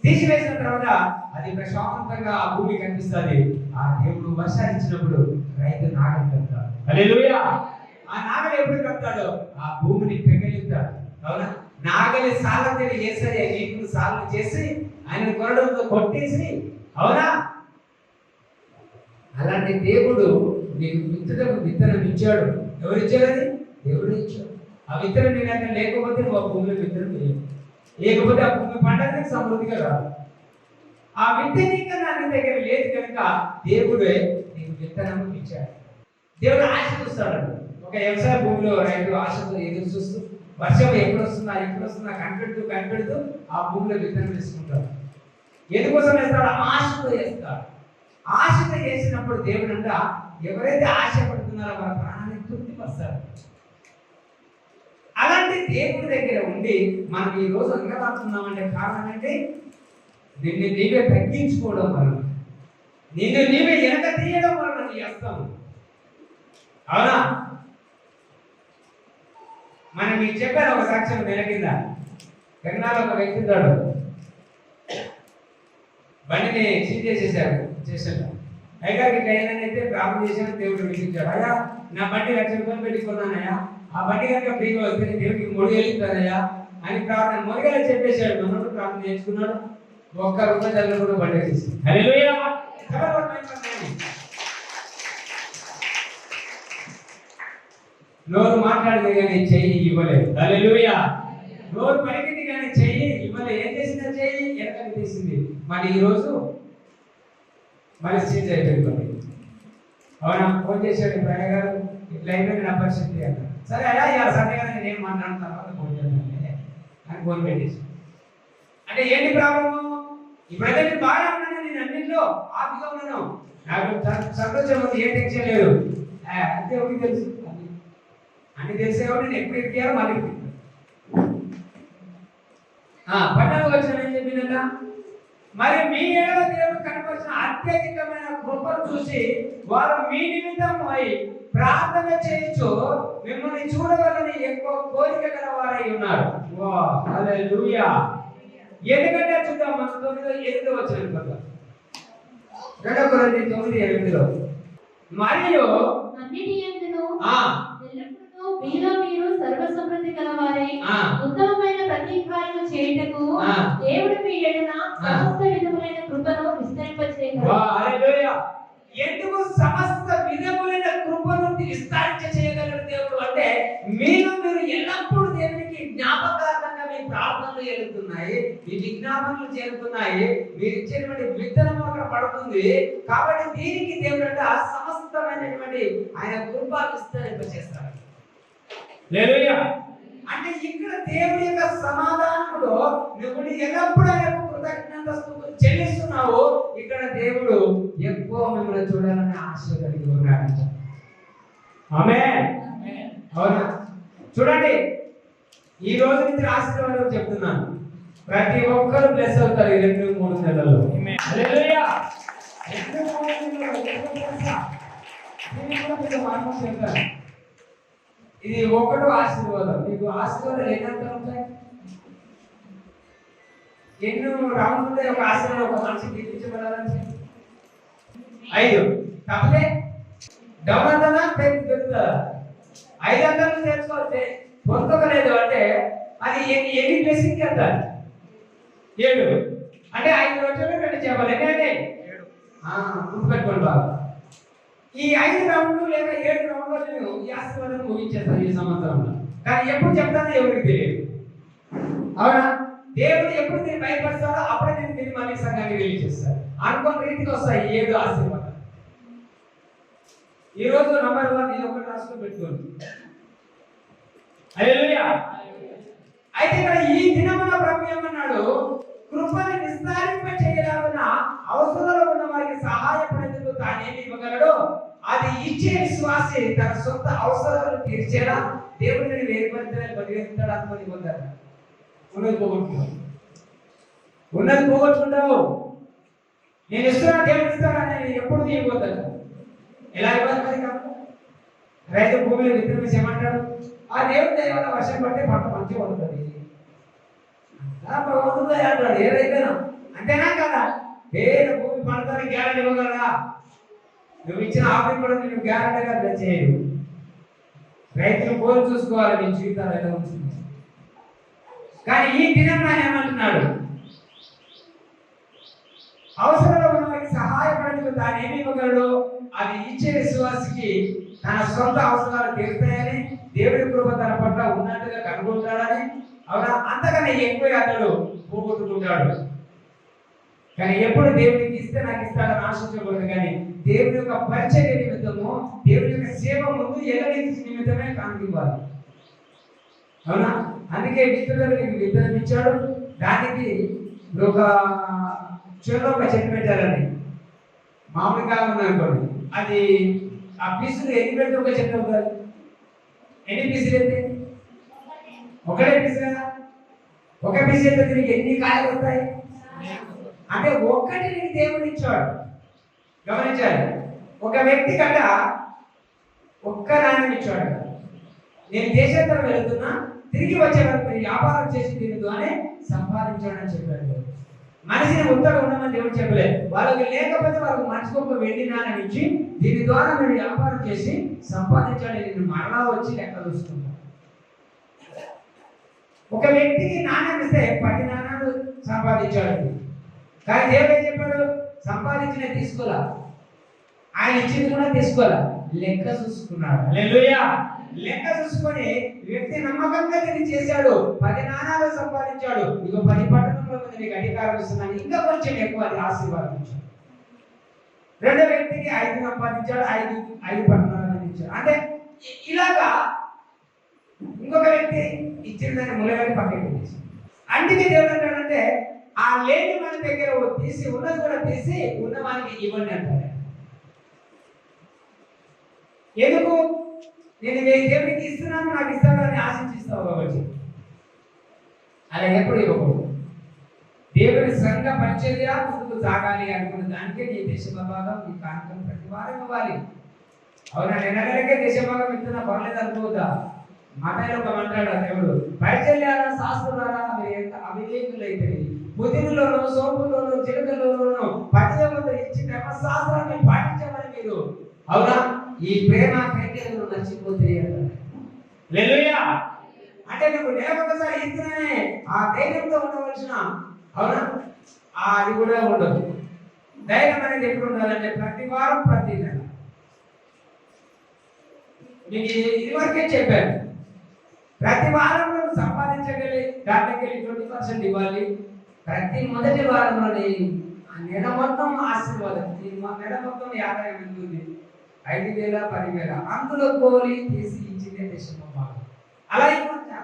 తీసివేసిన తర్వాత అది ప్రశాంతంగా ఆ భూమి కనిపిస్తుంది. ఆ దేవుడు వర్షాలు ఇచ్చినప్పుడు రైతు నాగలి కడతాడు. హల్లెలూయా. ఆ నాగలి ఎప్పుడు కడతాడో ఆ భూమిని పెగిలిస్తాడు. అవునా? నాగలి సాలతో యేసయ్య నీటిని సాలు చేసి ఆయన కొరడంతో కొట్టేసి, అవునా? అలాంటి దేవుడు నీకు విత్తనం ఇచ్చాడు. ఎవరు ఇచ్చారని? దేవుడు ఇచ్చాడు. ఆ విత్తనం నీ దగ్గర లేకపోతే నువ్వు ఆ భూమిలో విత్తనం లేకపోతే ఆ భూమి పంటది సమృద్ధిగా రాదు. ఆ విత్తనీకరణ నీ దగ్గర లేదు కనుక దేవుడే నీకు విత్తనం ఇచ్చాడు. దేవుడు ఆశ చూస్తాడు. ఒక వ్యవసాయ భూమిలో రైతు ఆశతో ఎదురు చూస్తూ వర్షం ఎప్పుడు వస్తుందా కనిపెడుతూ ఆ భూమిలో విత్తనం వేసుకుంటాడు. ఎందుకోసం వేస్తాడు? ఆశతో వేస్తాడు. ఆశతో వేసినప్పుడు దేవుడు అంట ఎవరైతే ఆశపడుతున్నారో వాళ్ళ ప్రాణాన్ని తృప్తిపరుస్తాడు. అలాంటి దేవుడి దగ్గర ఉండి మనం ఈ రోజు అంగలాడుతున్నామంటే కారణం ఏంటి? నిన్ను నీవే తగ్గించుకోవడం వలన, నిన్ను నీవే వెనక తీయడం వలన నీ అర్థం. అవునా? మనం మీకు చెప్పాను ఒక సాక్ష్యం నెల కింద. కర్ణాలో ఒక వ్యక్తి ఉన్నాడు, బండిని సీజ్ చేశాడు. అయ్యగారికి ఇట్లా ఏంటంటే ప్రాబ్లం చేశాను. దేవుడు విధించాడు. అయ్యా నా బండి 1,00,000 రూపాయలు పెట్టుకున్నానయ్యా, ఆ బండి కనుక ఫ్రీగా వస్తే దేవుడికి 3,000 ఇస్తానయ్యా అని ప్రార్థన మొదలుగా చెప్పేశాడు. మనోడు ప్రార్థన చేసుకున్నాడు. ₹1 చల్ల కూడా బండి వేసేసి. హల్లెలూయా. నోరు మాట్లాడింది కానీ చెయ్యి ఇవ్వలేదు. హల్లెలూయా. నోరు పలికింది కానీ చెయ్యి ఇవ్వలేదు. ఏం చేసిందా? చెయ్యి వెనకకి తీసింది. మరి ఈరోజు మరి చేంజ్ అయిపోయింది. అవునా? ఫోన్ చేశాడు, ప్రయాణ గారు ఇట్లా అయిపోయింది నా పరిస్థితి అంట. సరే అయ్యా ఇలా సండే కదా నేనేం మాట్లాడిన తర్వాత ఫోన్ చేద్దాంలే అని ఫోన్ పెట్టేసి. అంటే ఏంటి ప్రాబ్లము? ఇప్పుడైతే నేను బాగా ఉన్నాను, నేను అన్నింటిలో ఆపిగా ఉన్నాను, నాకు సంతోషం ఉంది, ఏ టెన్షన్ లేదు. అంతే ఒకటి తెలుసు, అన్ని తెలిసేవాడు నేను ఎప్పుడు ఎక్కారో మళ్ళీ పట్టణం వచ్చిన ఏం చెప్పిందట, మరి మీ ఏడవ దేవుడు కనపరిచిన అత్యధికమైన కృపను చూసి వారు మీ నిమిత్తం ప్రార్థన చేయొచ్చు మిమ్మల్ని చూడవాలని ఎక్కువ కోరిక గల వారై ఉన్నారు. హల్లెలూయా. ఎందుకంటే చూద్దాం, మన 9:8 వచ్చిన 2 కొరింథీయులు 9:8 మరియు అన్నిటి యందును ఎల్లప్పుడూ మీలో మీరు సర్వసమృద్ధి గలవారై ఉత్తమమైన ప్రతి కార్యము చేయుటకు దేవుడు మీ ఎడల సమస్త విధములైన కృపను విస్తరింపచేయగలడు. హల్లెలూయా. ఎందుకు సమస్త విధములైన కృపను విస్తరింపచేయగలడు దేవుడు అంటే, మీలో మీరు ఎల్లప్పుడూ దేవునికి జ్ఞాపకార్థంగా మీ ప్రార్థనలు జరుగుతున్నాయి, మీ విజ్ఞాపనలు చేరుతున్నాయి, మీరు ఇచ్చేటువంటి విత్తనం అక్కడ పడుతుంది. కాబట్టి దీనికి దేవుడు అంటే సమస్తమైనటువంటి ఆయన కృప విస్తరింపచేస్తాడు. హల్లెలూయా. అంటే ఇక్కడ దేవుడి యొక్క సమాధానంలో నువ్వు ఎల్లప్పుడూ ఆయనకు కృతజ్ఞతాస్తుతులు చెల్లిస్తున్నావు. ఇక్కడ దేవుడు ఎక్కువ మిమ్మల్ని చూడాలని ఆశ కలిగి ఉన్నాడు. ఆమేన్. అవునా? చూడండి, ఈ రోజు నుంచి ఆశీర్వాదం చెప్తున్నాను, ప్రతి ఒక్కరు బ్లెస్ అవుతారు ఈ 2-3 నెలల్లో. హల్లెలూయా. 2-3 నెలల్లో ఇది ఒకటో ఆశీర్వాదం. మీకు ఆశీర్వాదాలు ఎన్ని ఉంటాయి? ఎన్నో రౌండ్ ఉంటాయి ఒక ఆశీర్వాదం ఒక మనిషి దీపించబడాలంటే? 5. కాకపోతే డౌన్ అంతా పెరుగుతుందా? 500 నేర్చుకోవాలి పొందుకోలేదు అంటే అది ఎన్ని బ్లెస్సింగ్ వెళ్తారు? 7. అంటే 5 రోజులు 2 చేపలు ఎన్ని అంటే 7. గుర్తుపెట్టుకోండి బాగా. ఈ 5 రౌండ్లు లేక 7 రౌండ్లను ఈ ఆశీర్వాదం ముగించేస్తారు ఈ సంవత్సరంలో. కానీ ఎప్పుడు చెప్తానో ఎవరికి తెలియదు. అవునా? దేవుడు ఎప్పుడు నేను భయపరుస్తాడో అప్పుడే నేను తిరిగి మళ్ళీ సంఘాన్ని రిలీజ్ చేస్తాను. అనుకోని రీతికి వస్తాయి 7 ఆశీర్వాదాలు. ఈ రోజు నంబర్ 1 ఇది ఒకటి రాసుకొని పెట్టుకోండి. హల్లెలూయా. అయితే ఇక్కడ ఈ దినమున ప్రభు ఏమన్నాడు, కృపను విస్తరింప చేయలాగున అవసరంలో ఉన్న వారికి సహాయపడేందుకు తానేమి ఇవ్వగలడు, అది ఇచ్చే విశ్వాసి తన సొంత అవసరాలను తీర్చేలా దేవుడిని వేరుపరిచేలా బతికేస్తాడు అనుకుని పొందారు. ఉన్నది పోగొట్టుకుంటావు. నేను ఇస్తున్నా దేవుడు ఇస్తానని ఎప్పుడు తీయబోతాను. ఎలా ఇవ్వాలి మరి? రైతు భూమిలో విత్తనం వేసి ఏమంటాడు, ఆ దేవుడి దయ వల్ల వర్షం పడితే పంట మంచిగా ఉంటుంది భగవంతుడు అంటాడు. ఏ రైతేనా అంతేనా కదా? భూమి పండుతానికి గ్యారెంటీ ఇవ్వగలరా? నువ్వు ఇచ్చిన ఆఫర్ కూడా నేను గ్యారెంటీగా చేయడు. రైతులు పోలు చూసుకోవాలి నీ జీవితాలు ఎలా ఉంటుంది. కానీ ఈ దినం ఆయన ఏమంటున్నాడు, అవసరంలో ఉన్న వారికి సహాయపడేందుకు తాను ఏమి ఇవ్వగలడు, అది ఇచ్చే విశ్వాసికి తన సొంత అవసరాలు తీరుతాయని దేవుడి కృప తన పట్ల ఉన్నట్టుగా కనుగొంటాడని. అవునా? అంతకన్నా ఎక్కువ అతడు పోగొట్టుకుంటాడు. కానీ ఎప్పుడు దేవుడికి ఇస్తే నాకు ఇస్తాడని ఆశించకూడదు, కానీ దేవుడి యొక్క పరిచర్య నిమిత్తము, దేవుడి యొక్క సేవ ముందు ఎగరించి నిమిత్తమే కానివ్వాలి. అవునా? అందుకే విత్తనానికి విత్తనం ఇచ్చాడు. దానికి ఒక చెరువు ఒక చెట్టు పెట్టారండి, మామిడికాయ ఉందనుకోండి, అది ఆ పీసులు ఎన్ని పెడితే ఒక చెట్టు అవుతుంది? ఎన్ని పీసులు అయితే? ఒకటే పీసు కదా. ఒక పీసు అయితే దీనికి ఎన్ని కాయలు వస్తాయి? అంటే ఒక్కటి నీకు దేవుడు ఇచ్చాడు. గమనించాలి, ఒక వ్యక్తి కట ఒక్క నాణ్యం ఇచ్చాడు. నేను దేశాంతరం వెళుతున్నా, తిరిగి వచ్చే వరకు వ్యాపారం చేసి తినదు అని సంపాదించాడని చెప్పాడు. మనిషిని ఉత్తగా ఉండమని దేవుడు చెప్పలేదు. వాళ్ళకి లేకపోతే వాళ్ళకి మనిషికి ఒక వెండి నాణ్యం ఇచ్చి దీని ద్వారా మీరు వ్యాపారం చేసి సంపాదించాడు. నేను మరలా వచ్చి లెక్క చూసుకుంటాను. ఒక వ్యక్తికి నాణ్యం ఇస్తే 10 నాణ్యాలు సంపాదించాడు. కానీ దేవుడు ఏం చెప్పాడు, సంపాదించిన తీసుకోలే, ఆయన ఇచ్చింది కూడా తీసుకోలే, లెక్క చూసుకున్నాడు. హల్లెలూయా. లెక్క చూసుకొని వ్యక్తి నమ్మకంగా దీన్ని చేశాడు. 10 నాణాలు సంపాదించాడు. ఇక 10 పట్టణంలో నీకు అధికారం ఇస్తున్నాను, ఇంకా కొంచెం ఎక్కువ అది ఆశీర్వాదించాడు. రెండో వ్యక్తికి 5 సంపాదించాడు, 5 పట్టణాలు ఇచ్చాడు. అంటే ఇలాగా ఇంకొక వ్యక్తి ఇచ్చిన దాన్ని ములగాని పక్కన పెట్టేసి, అందుకే దేవుడు అంటాడంటే ఆ లేని మన దగ్గర తీసి ఉన్నది కూడా తీసి ఉన్న వానికి ఇవ్వండి అంటారు. ఎందుకు? నేను దేవుడికి ఇస్తున్నాను, నాకు ఇస్తాడని ఆశించిస్తావు కాబట్టి అలా ఎప్పుడు ఇవ్వకూడదు. దేవుని సంఘ పరిచర్య ముందుకు సాగాలి అనుకున్న దానికే నీ దేశభాగం, నీ కానుకం ప్రతి వారం ఇవ్వాలి. అవునా? నెలలకే దేశభాగం ఇస్తున్నా పర్లేదు అనుకోవద్దా? మతాలు ఒక అంటాడు దేవుడు, పరిచర్యాల శాస్త్రులారా మీరు ఎంత అవివేకులైతే బుద్ధిలోనూ సోపులోనూ చిలుకలోనూ పతిదేవత ఇచ్చి ధర్మశాస్త్రాన్ని పాటించమని మీరు, అవునా, ఈ ప్రేమ కైక్యలను నచ్చిపోతే హల్లెలూయా. అంటే నువ్వు నెలకొకసారి ఇస్తున్నానే ఆ ధైర్యంతో ఉండవలసిన, అవునా, అది కూడా ఉండదు. ధైర్యం అనేది ఎప్పుడు ఉండాలంటే ప్రతి వారం ప్రతి నెల. మీకు ఇదివరకే చెప్పాను, ప్రతి వారం నువ్వు సంపాదించగలి దాంట్లోకి 20% ఇవ్వాలి. ప్రతి మొదటి వారంలోని నెల మొత్తం ఆశీర్వాదం, నెల మొత్తం ఆదాయం ఉంటుంది 5,000 10,000 అందులో కోరి తీసి ఇచ్చిందే దేశం భాగం. అలా ఇవ్వచ్చా?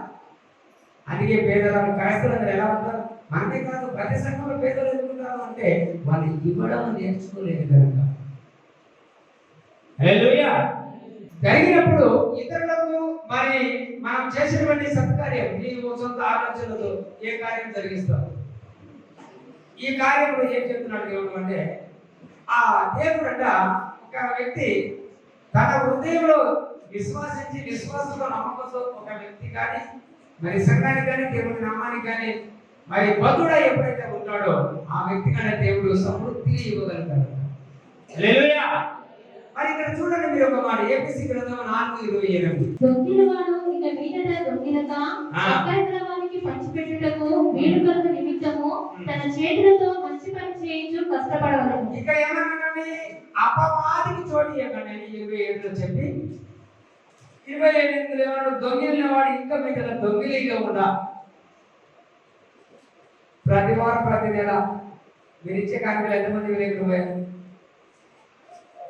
అందుకే పేదలను క్రైస్తవులు ఎలా ఉంటారు? మనకే కాదు ప్రతి సంఘంలో పేదలు ఎందుకుంటారు అంటే వాళ్ళు ఇవ్వడం నేర్చుకోలేదు కనుక. హల్లెలూయా. జరిగినప్పుడు ఇతరులకు మరి మనం చేసినటువంటి సత్కార్యం నీవు సొంత ఆలోచనలతో ఏ కార్యం జరిగిస్తావు? ఈ కార్యంలో ఏం చెప్తున్నాడు దేవుడు అంటే, ఆ దేవుడంట ఒక వ్యక్తి తన హృదయంలో విశ్వాసించి విశ్వాసంలో నమ్మకంతో ఒక వ్యక్తి కానీ మరి సంఘానికి కానీ దేవుడి నామానికి కానీ మరి బదుడా ఎప్పుడైతే ఉంటాడో ఆ వ్యక్తి కంటే దేవుడు సమృద్ధిగా ఇవ్వగలుగుతాడు. హల్లెలూయా. మరి ఇక్కడ చూడండి మీరు ఒక మాట, ఏపీసీ గ్రంథం 4:28. దొంగిలవాడు ఇక మీదట దొంగిలక అక్కరవానికి పంచిపెట్టుటకు వేడుకల నిమిత్తము తన చేతులతో మంచి పని చేయించు కష్టపడవలెను. ఇక్కడ ఏమన్నానండి? అపవాదికి చోటు ఇవ్వకండి అని 27లో చెప్పి 28 ఏమన్నాడు? దొంగిలిన వాడు ఇంకా మీదట దొంగిలిగా ఉండా. ప్రతి వారం ప్రతి నెల మీరు ఇచ్చే కానుకలు ఎంతమంది విలేకరు?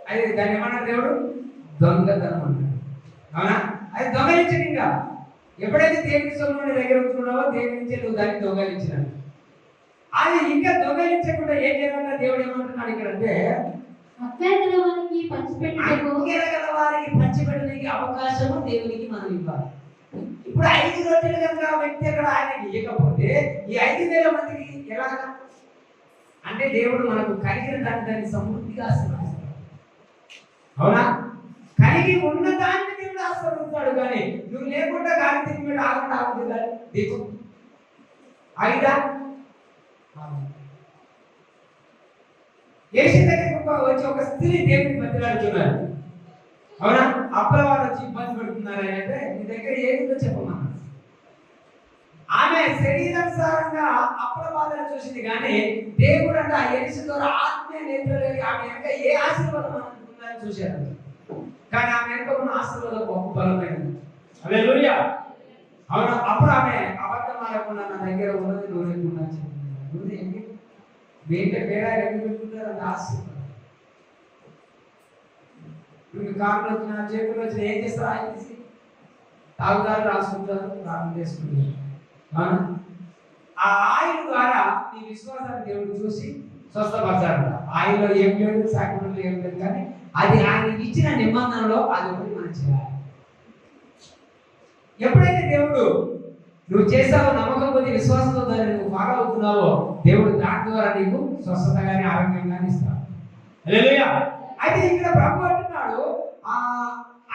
అది దాన్ని ఏమన్నాడు దేవుడు? దొంగతనం అన్నాడు. అవునా? అది దొంగలించడు. ఇంకా ఎప్పుడైతే దేవుని సొమ్ము దగ్గర ఉంచుకున్నావో దేవుని నుంచి నువ్వు దాన్ని దొంగలించినావు. అది ఇంకా దొంగలించకుండా ఏం చేయాలన్నా దేవుడు ఏమంటున్నాడు ఇక్కడ అంటే, అక్కరవానికి పంచిపెట్టుటకు వారికి పంచిపెట్టడానికి అవకాశము దేవునికి మనం ఇవ్వాలి. ఇప్పుడు 5 రోజులు కనుక ఆ వ్యక్తి అక్కడ ఆయనకి ఇవ్వకపోతే ఈ 5,000 మందికి ఎలాగా? అంటే దేవుడు మనకు కలిగిన దాన్ని సమృద్ధిగా ఆశీర్వదిస్తాడు. అవునా? కలిగి ఉన్న దాన్ని దేవుడు ఆశీర్వదిస్తాడు. కానీ నువ్వు లేకుండా గాలి తిరిగి మీద ఆగకుండా దిగు అయిదా యేసు దగ్గరికి వచ్చి ఒక స్త్రీ దేవుని బతిలాడుతున్నారు. అవునా? అప్పుల వాళ్ళు వచ్చి ఇబ్బంది పడుతున్నారు అంటే నీ దగ్గర ఏదో చెప్పమన్నా. ఆమె శరీరానుసారంగా అప్పుల బాధలు చూసింది కానీ దేవుడు అంటే ఆ యేసు ద్వారా ఆత్మీయ నేత్రాలు ఆమె వెనక ఏ ఆశీర్వాదం అనుకుంటుందని చూశారు. కానీ ఆమె వెనక ఉన్న ఆశీర్వాదం గొప్ప బలమైనది. హల్లెలూయా. అవునా? అప్పుడు ఆమె అబద్ధం ఆడకుండా నా దగ్గర ఉన్నది నువ్వు లేకుండా చెప్తున్నాను. మీంటే పేరా ఎందుకు పెట్టుకుంటారు? అంత ఆశీర్వాదం. ఇప్పుడు కాళ్ళు వచ్చిన చేతులు వచ్చిన ఏం చేస్తారు? ఆయన తీసి తాగుతారు, రాసుకుంటారు, ప్రార్థన చేసుకుంటారు. ఆ ఆయిల్ ద్వారా నీ విశ్వాసాన్ని దేవుడు చూసి స్వస్థపరచాడు. ఆయిల్లో ఏం లేదు, సాక్రమెంట్లో ఏం లేదు, కానీ అది ఆయన ఇచ్చిన నిబంధనలో అది ఒకటి మనం చేయాలి. ఎప్పుడైతే దేవుడు నువ్వు చేసావో నమ్మకం కొద్ది విశ్వాసంతో దాన్ని నువ్వు ఫాలో అవుతున్నావో దేవుడు దాని ద్వారా నీకు స్వస్థత కానీ ఆరోగ్యం కానీ ఇస్తాడు. హల్లెలూయా. అయితే ఇక్కడ ప్రభు అంటున్నాడు, ఆ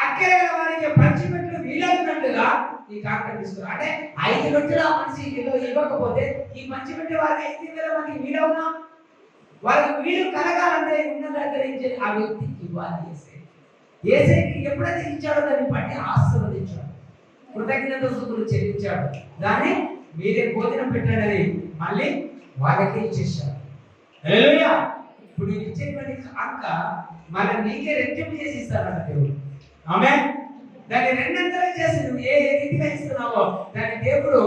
అక్కర వారికి పంచిపెట్టు వీలైనట్లుగా ఈ కారణం తీసుకురా. అంటే 5 గంటల మనిషి ఇవ్వకపోతే ఈ పంచిపెట్టే వారికి 5,000 మందికి వీలవునా? వాళ్ళకి వీలు కలగాలంటే ఉన్న దగ్గర నుంచి ఆ వ్యక్తికి ఇవ్వాలి. ఏసైకి ఎప్పుడైతే ఇచ్చాడో దాన్ని బట్టి ఆశీర్వదించాడు, కృతజ్ఞత స్తుతులు చెల్లించాడు, దాన్ని మీరే భోజనం పెట్టాడని మళ్ళీ వాళ్ళకే ఇచ్చేసాడు. హల్లెలూయా. ఇప్పుడు నేను ఇచ్చేటువంటి కానుక మళ్ళీ నీకే రెట్టింపు చేసి ఇస్తాడట దేవుడు. ఆమేన్. దాన్ని రెండంతలు చేసి నువ్వు ఏ రీతిగా ఇస్తున్నావో దాన్ని దేవుడు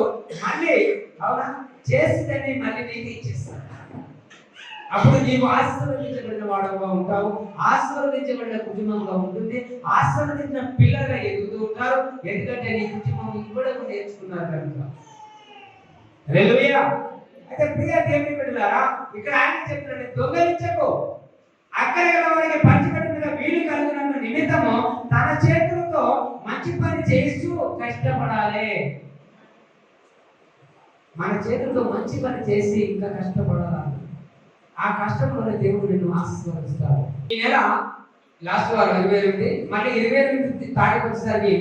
మళ్ళీ, అవునా, చేసి దాన్ని మళ్ళీ నీకు ఇచ్చేస్తాడు. అప్పుడు నీవు ఆశీర్వదించబడిన వాడుగా ఉంటావు, ఆశీర్వదించబడిన కుటుంబంగా ఉంటుంది, ఆశీర్వదించిన పిల్లలుగా ఎదుగుతూ ఉంటారు. ఎందుకంటే నీ కుటుంబం ఇవ్వడం నేర్చుకున్నారు కనుక. హల్లెలూయా. అయితే ప్రియ దేవుని బిడ్డలారా, ఇక్కడ ఆయన చెప్తున్నాడు, దొంగలించకు, అక్కడ వారికి పంచిపెట్టిన వీలు కలిగిన నిమిత్తము తన చేతులతో మంచి పని చేస్తూ కష్టపడాలి. మన చేతులతో మంచి పని చేసి ఇంకా కష్టపడాలి. ఆ కష్టంలోనే దేవుడు నిన్ను ఆశీర్వదిస్తాడు. ఈ నెల లాస్ట్ వారం 28, మళ్ళీ 28 తారీఖు వచ్చేసరికి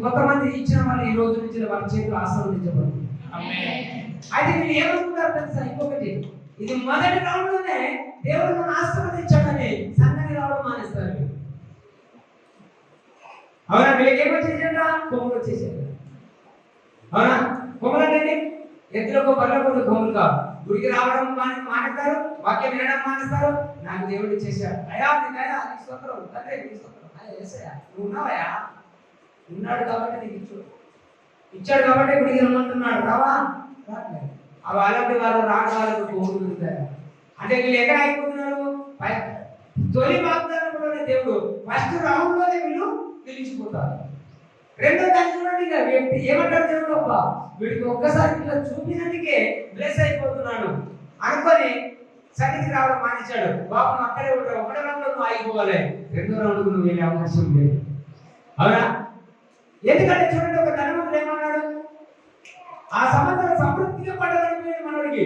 కొంతమంది ఇచ్చిన వాళ్ళు ఈ రోజు నుంచి వాళ్ళ చేతులు ఆశీర్వదించబడుతుంది. అయితే మీరు ఏమనుకుంటారు తెలుసా? ఇంకొకటి, ఇది మొదటి రౌండ్ లోనే దేవుడు నన్ను ఆశీర్వదించాడని సంఘానికి రావడం మానేస్తారు. అవునా? వీళ్ళకి ఏమొచ్చేసాడ? కొమ్ములు వచ్చేసాడు. అవునా? కొమ్ములు అంటే ఎద్దులకు బర్రెలకు కొమ్ములు కాదు. గుడికి రావడం మానేస్తారు, వాక్యం వినడం మానేస్తారు. నాకు దేవుడు ఇచ్చేసాడు, అయ్యా నీకయ్యా నీకు స్తోత్రం, తండ్రి నీకు స్తోత్రం, అయ్యా యేసయ్యా నువ్వు ఉన్నావయ్యా, ఉన్నాడు కాబట్టి నీకు ఇచ్చాడు కాబట్టి గుడికి రమ్మంటున్నాడు, రావా రావట్లేదు. అలాంటి వాళ్ళు రాని వాళ్ళకు కోరుకుంటారు. అంటే వీళ్ళు ఎక్కడ అయిపోతున్నారు? తొలి వాగ్దానంలోనే దేవుడు ఫస్ట్ రౌండ్ లోనే వీళ్ళు నిలిచిపోతారు. రెండో దాన్ని చూడండి, ఏమంటారు దేవుడు, వీడికి ఒక్కసారి ఇట్లా చూపినందుకే బ్లెస్ అయిపోతున్నాడు అనుకొని సన్నిధికి రావడం మానేశాడు. బాబు అక్కడే ఉంటాడు, ఒకటో రౌండ్ లో నువ్వు ఆగిపోవాలి, రెండో రౌండ్ నువ్వు వెళ్ళే అవకాశం లేదు. అవునా? ఎందుకంటే చూడండి, ఒక ధనవంతుడు ఏమన్నాడు, ఆ సంవత్సరం సమృద్ధిగా పడ్డదనిపోయింది మనోడికి.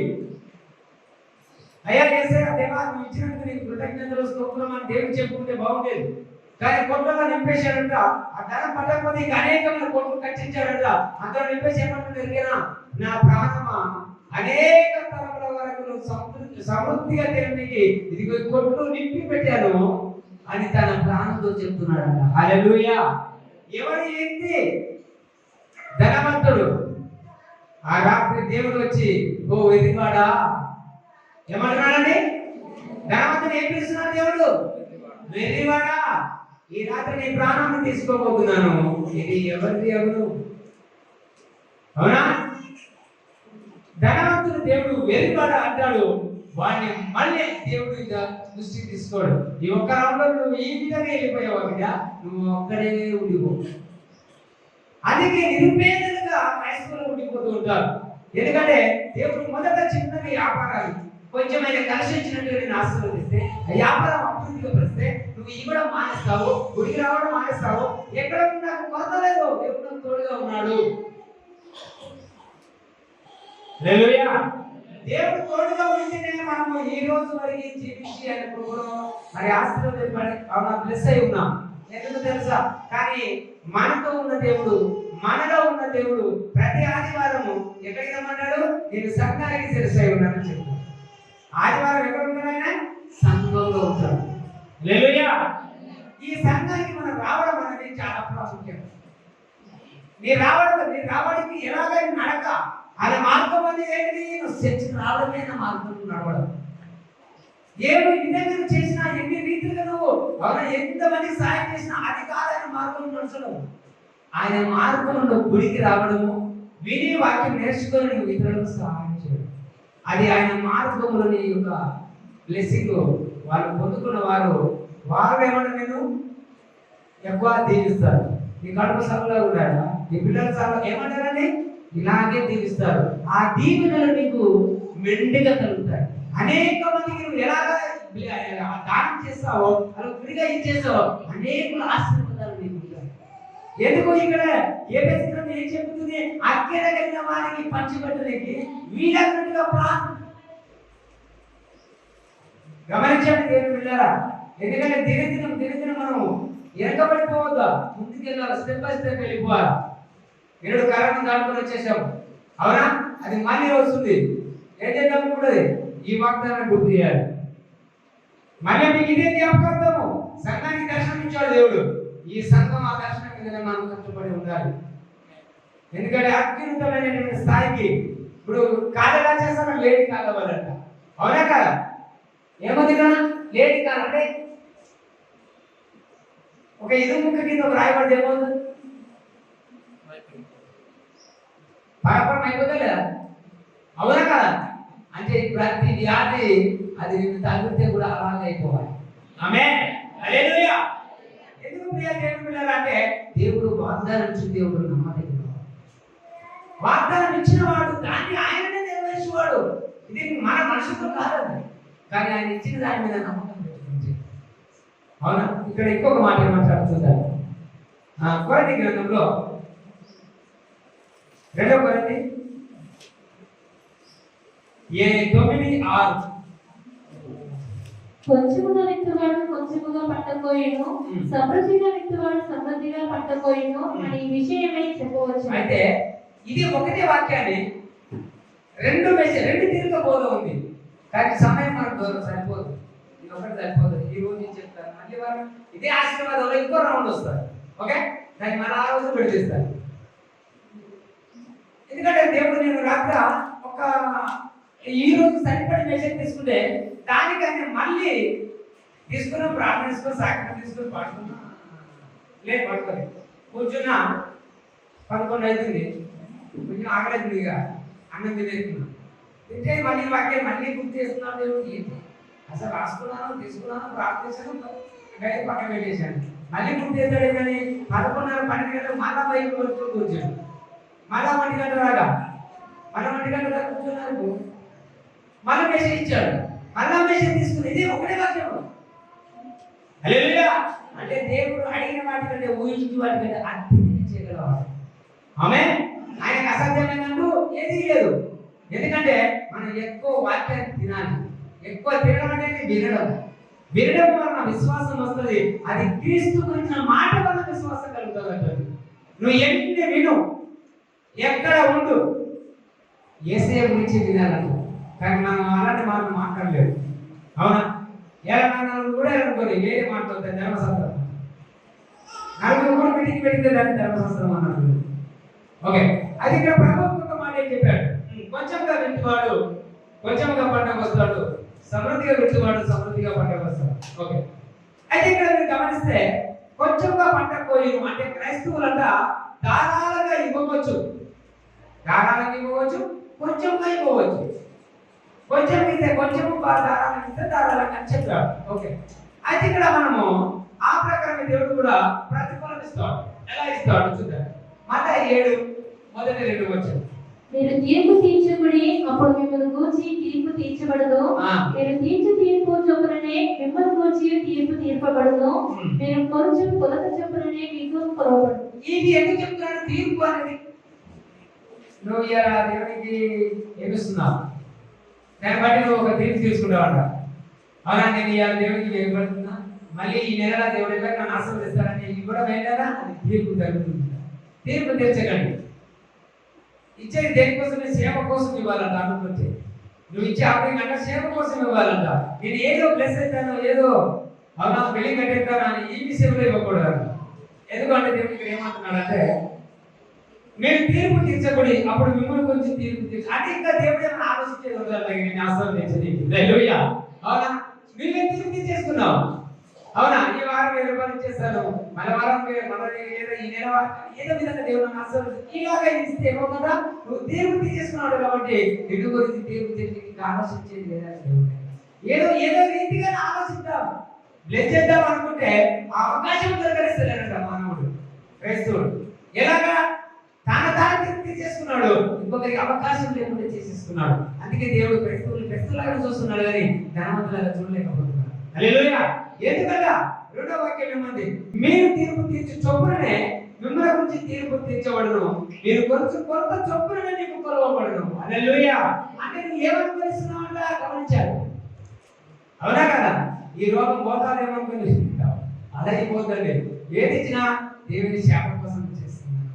అయ్యా యేసయ్యా దేవా నువ్వు ఇచ్చినందుకు నీకు కృతజ్ఞతలు స్తోత్రం అని దేవుడు చెప్పుకుంటే బాగుండేది. కానీ కొట్లలో నింపేశాడంట. ఆ ధనం పట్టకపోతే ఇంకా అనేకమైన కొట్లు కట్టించాడంట. అందులో నింపేసి ఏమంటుంది ఎరిగినా, నా ప్రాణమా అనేక తరముల వరకు నువ్వు సమృద్ధిగా తినడానికి ఇదిగో కొట్లు నింపి పెట్టాను అని తన ప్రాణంతో చెప్తున్నాడంట. హల్లెలూయా. ఎవరు ఏంటి? ధనవంతుడు. ఆ రాత్రి దేవుడు వచ్చి, ఓ వెర్రివాడా, ఏమంటున్నాడండి? ధనవంతుడు ఏం పిలుస్తున్నాడు దేవుడు? వెర్రివాడా, ఈ రాత్రి నీ ప్రాణాన్ని తీసుకోబోతున్నాను. ఇది ఎవరిది? ఎవరు? అవునా? ధనవంతుడు దేవుడు వెర్రివాడా అంటాడు. వాడిని మళ్ళీ దేవుడు ఇంకా దృష్టికి తీసుకోడు. ఈ ఒక్క రౌండ్లో నువ్వు ఈ విధంగా వెళ్ళిపోయావు కదా, నువ్వు ఒక్కడే ఉండిపో. అందుకే నిరుపేదలుగా క్రైస్తవులు ఉండిపోతూ ఉంటారు. ఎందుకంటే దేవుడు మొదట చిన్నవి వ్యాపారాలు కొంచెమైనా కలిసి వచ్చినట్టుగా నేను ఆశీర్వదిస్తే, వ్యాపారం అభివృద్ధిగా పరిస్తే నువ్వు ఇవ్వడం మానేస్తావు, గుడికి రావడం మానేస్తావు. ఎక్కడ నాకు కొరత లేదు, దేవుడు నాకు తోడుగా ఉన్నాడు. హల్లెలూయా. దేవుడు తోడుగా ఉంటేనే మనము ఈ రోజు వరకు జీవించి అనుకో మరి ఆశీర్వాదపడి బ్లెస్ అయి ఉన్నాం. ఎందుకు తెలుసా? కానీ మనతో ఉన్న దేవుడు, మనలో ఉన్న దేవుడు ప్రతి ఆదివారము ఎక్కడికి రమ్మన్నాడు? నేను సంఘానికి శిరస్సై ఉన్నానని చెప్తాను. ఆదివారం ఎక్కడ ఉంటాడు? ఆయన సంఘంలో ఉంటాడు. హల్లెలూయా. ఈ సంఘానికి మనం రావడం అనేది చాలా ప్రాముఖ్యం. నీ రావడానికి ఎలాగైనా నడక, అలా మార్గం అనేది ఏంటి? నువ్వు చర్చికి రావడమే నా మార్గం, నడవడం. ఏమి విధంగా చేసినా, ఎన్ని రీతిగా నువ్వు ఎంతమంది సాయం చేసినా అది కాదని మార్గం నడచడం. ఆయన మార్గంలో గుడికి రావడము, విని వాక్యం నేర్చుకొని నువ్వు ఇతరులకు సహాయం చేయడం, అది ఆయన మార్గంలో నీ యొక్క బ్లెస్సింగ్. వాళ్ళు పొందుకున్న వారు ఏమన్నా నేను ఎక్కువ దీవిస్తారు. నీ కడుపు సభలో ఉన్నాడా, నీ పిల్లల సభలో ఏమంటారండి? ఇలాగే దీవిస్తారు. ఆ దీవెనలు నీకు మెండుగా కలుగుతాయి. అనేక మందికి నువ్వు ఎలాగా దానం చేస్తావో, అలా ఫ్రీగా ఇచ్చేస్తావో అనేకులు ఆశీర్వాదాలు నీకు ఉంటాయి. ఎందుకు ఇక్కడ ఏబేసిగ్రంథం ఏం చెబుతుంది? అక్కడ కలిగిన వారికి పంచిపెట్టడానికి వీలన్నట్టుగా ప్రార్థన. గమనించండి దేవుని బిడ్డలారా, ఎందుకంటే దినదినం మనం వెనకబడిపోవద్దా, ముందుకెళ్ళాలి, స్టెప్ బై స్టెప్ వెళ్ళిపోవాలి. ఈరోజు కరోనా దాటుకొని వచ్చేసాం, అవునా? అది మళ్ళీ వస్తుంది. ఏం చేద్దాం కూడా ఈ వాగ్దానాన్ని గుర్తు చేయాలి. మళ్ళీ మీకు ఇదే జ్ఞాపకార్థము సంఘానికి దర్శనం ఇచ్చాడు దేవుడు. ఈ సంఘం ఆ దర్శనం మీద మనం కష్టపడి ఉండాలి. ఎందుకంటే అత్యున్నతమైనటువంటి స్థాయికి ఇప్పుడు కాలు ఎలా చేస్తారో లేడీ కాలు అవ్వాలంట. అవునా కదా? ఏమంది కదా? లేడీ కాలు అంటే ఒక ఇరు ముక్క కింద ఒక రాయబడి ఏమవుతుంది? పాపం అయిపోతా లేదా? అవునా కదా? అంటే ప్రతి వ్యాధి అది నిన్ను తగిలితే కూడా అలాగే అయిపోవాలి. ఆమేన్, హల్లెలూయా. ఎందుకు ప్రియ దేవుని బిడ్డలారా అంటే దేవుడు వాగ్దానం ఇచ్చిన దేవుడు నమ్మదగిన వాగ్దానం ఇచ్చిన వాడు దాన్ని ఆయననే నెరవేర్చేవాడు. ఇది మన మనుషులతో కాదండి, కానీ ఆయన ఇచ్చిన దాని మీద నమ్మకం పెట్టుకుంటే. అవునా? ఇక్కడ ఇంకొక మాట మాట్లాడుతుంటారు కొరింథీ గ్రంథంలో 2 కొరింథీ 9:6 కొంచెముగా విత్తువాడు కొంచెముగా పంటకోయును, సమృద్ధిగా విత్తువాడు సమృద్ధిగా పంటకోయును అని ఈ విషయమే చెప్పవచ్చు. అయితే ఇది ఒకటే వాక్యాన్ని రెండు తీరుగా బోధ ఉంది, కానీ సమయం మనకు సరిపోదు. ఇది ఒకటి సరిపోదు. ఈ రోజు నేను చెప్తాను, మళ్ళీ వాళ్ళు ఇదే ఆశీర్వాదంలో ఇంకో రౌండ్ వస్తారు. ఓకే, దాన్ని మన ఆ రోజు విడిచిస్తారు. ఎందుకంటే దేవుడు నేను రాక ఒక ఈ రోజు సరిపడి మెసేజ్ తీసుకుంటే దానికన్నా మళ్ళీ తీసుకున్నాం, ప్రార్థన తీసుకుని సాక్షి తీసుకుని పడుకున్నా లేదు పడుకోని కూర్చున్నా 11 అవుతుంది, కొంచెం ఆగలేదు, ఇక అన్నం తినేస్తున్నాం. తింటే మళ్ళీ వాక్యం మళ్ళీ గుర్తు చేస్తున్నాను. దేవుడు ఏంటి అసలు రాసుకున్నాను, తీసుకున్నాను, ప్రార్థించాను, పక్కన పెట్టేశాను. మళ్ళీ గుర్తు చేస్తాడే కానీ 11:30 12 గంటలకు మళ్ళా బయటకు వచ్చి కూర్చోను. మళ్ళా 1 గంట రాగా మళ్ళీ 1 గంట దాకా కూర్చున్నారు. మళ్ళీ మెసేజ్ ఇచ్చాడు, మళ్ళా మెసేజ్ తీసుకుని ఇది ఒకటే వాక్యం. హల్లెలూయా. అంటే దేవుడు అడిగిన వాటికంటే ఊహించిన వాటికంటే అద్భుతంగా చేయగలవాడు. ఆమేన్. ఆయనకు అసాధ్యమైనంటూ ఏది లేదు. ఎందుకంటే మనం ఎక్కువ వాక్యాన్ని తినాలి. ఎక్కువ తినడం అనేది వినడం వలన విశ్వాసం వస్తుంది. అది క్రీస్తు గురించిన మాట వల్ల విశ్వాసం కలుగుతుంది అంటారు. నువ్వు ఎన్ని విను, ఎక్కడ ఉండు, యేసయ్య గురించి వినాలంట. కానీ మనం అలాంటి మాటలు మాట్లాడలేదు. అవునా? ఎలా కూడా అనుకోని వేరే మాట్లాడుతుంది ధర్మశాస్త్రం. నలుగురు కూడా మీటింగ్ పెడితే దాన్ని ధర్మశాస్త్రం అన్నాడు. ఓకే, అది ఇక్కడ ప్రభుత్వం ఒక మాట ఏం చెప్పాడు, కొంచెంగా విత్తువాడు కొంచెంగా పంటకు వస్తాడు, సమృద్ధిగా విత్తువాడు సమృద్ధిగా పంటకు వస్తాడు. ఓకే, అయితే ఇక్కడ మీరు గమనిస్తే కొంచెంగా పంట కోయను అంటే క్రైస్తవులంతా ధారాళంగా ఇవ్వవచ్చు, కొంచెంగా ఇవ్వవచ్చు. కొంచెం ఇస్తే కొంచెం ధారాళంగా ఇస్తే ధారాళంగా అని చెప్పాడు. ఓకే, అయితే ఇక్కడ మనము ఆ ప్రకారం దేవుడు కూడా ప్రతిఫలం ఇస్తాడు. ఎలా ఇస్తాడు చూద్దాం. మత్తయి 7:1-2 వచ్చాడు. మీరు తీర్పు తీర్చబడి అప్పుడు మిమ్మల్ని గూర్చి తీర్పు తీర్చబడదు. మీరు తీర్చు తీర్పు చొప్పుననే మిమ్మల్ని గూర్చి తీర్పు తీర్పబడదు. మీరు కొంచెం కొలత చొప్పుననే మీకు కొలవబడదు. ఇది ఎందుకు చెప్తున్నాడు తీర్పు అనేది? నువ్వు ఇలా దేవునికి ఏమిస్తున్నావు, దాన్ని బట్టి నువ్వు ఒక తీర్పు తీసుకుంటావంట. అవునా? నేను ఇవాళ దేవునికి వేయబడుతున్నా, మళ్ళీ ఈ నెల దేవుడు ఎవరు నన్ను ఆశీర్వదిస్తాడని ఇది కూడా వేయలేదా? అది తీర్పు జరుగుతుంది. తీర్పు తీర్చకండి. ఇచ్చేది దేనికోసమే? సేవ కోసం ఇవ్వాలంట. అనుకుంటే నువ్వు ఇచ్చే ఆపరేషన్ అంటే సేవ కోసం ఇవ్వాలంట. నేను ఏదో ప్లస్ అవుతాను, ఏదో అవునా బిల్డింగ్ కట్టేస్తాను అని ఈ విషయంలో ఇవ్వకూడదు. ఎందుకంటే దేవుడు ఇక్కడ ఏమంటున్నాడంటే మీరు తీర్పు తీర్చకూడి అప్పుడు మిమ్మల్ని గురించి తీర్పు తీర్చు. అంటే ఇంకా దేవుడు ఏమైనా ఆలోచించేది ఉండాలి. నేను ఆశీర్వదించండి. హల్లెలూయా. అవునా? నువ్వే తీర్పు తీర్చేసుకున్నావు. అవునా? ఈ వారం 1000 రూపాయలు ఇచ్చేస్తాను, మన వారం ఈ నెల ఏదో విధంగా దేవుడు ఆశీర్వదించి ఇలాగా ఇస్తే ఏమో కదా నువ్వు తీర్పు తీసేసుకున్నాడు. కాబట్టి నిన్ను గురించి తీర్పు తీర్చి ఇంకా ఆలోచించేది లేదా? ఏదో రీతిగా ఆలోచిద్దాం, బ్లెస్ చేద్దాం అనుకుంటే ఆ అవకాశం దొరకరిస్తలేనంట మానవుడు, క్రైస్తవుడు. ఎలాగా? తాను తీర్పు తీసేసుకున్నాడు, ఇంకొకరికి అవకాశం లేకుండా చేసేసుకున్నాడు. అందుకే దేవుడు క్రైస్తవులాగా చూస్తున్నాడు కానీ ధనవంతులాగా చూడలేకపోతున్నాడు. హల్లెలూయా. ఎందుకలా? 2వ వాక్యం ఏమంది? మీరు తీర్పు తీర్చి చొప్పుననే మిమ్మల్ని గురించి తీర్పు తీర్చబడును, మీరు కొలత చొప్పుననే నీకు కొలవబడును. హల్లెలూయా. అంటే నువ్వు ఏమనుభవిస్తున్నావు అంటే గమనించాలి. అవునా కదా? ఈ రోగం పోతాలు ఏమనుకుని అలా అయిపోతుంది. ఏది ఇచ్చినా దేవుని శాపం కోసం చేస్తున్నాను.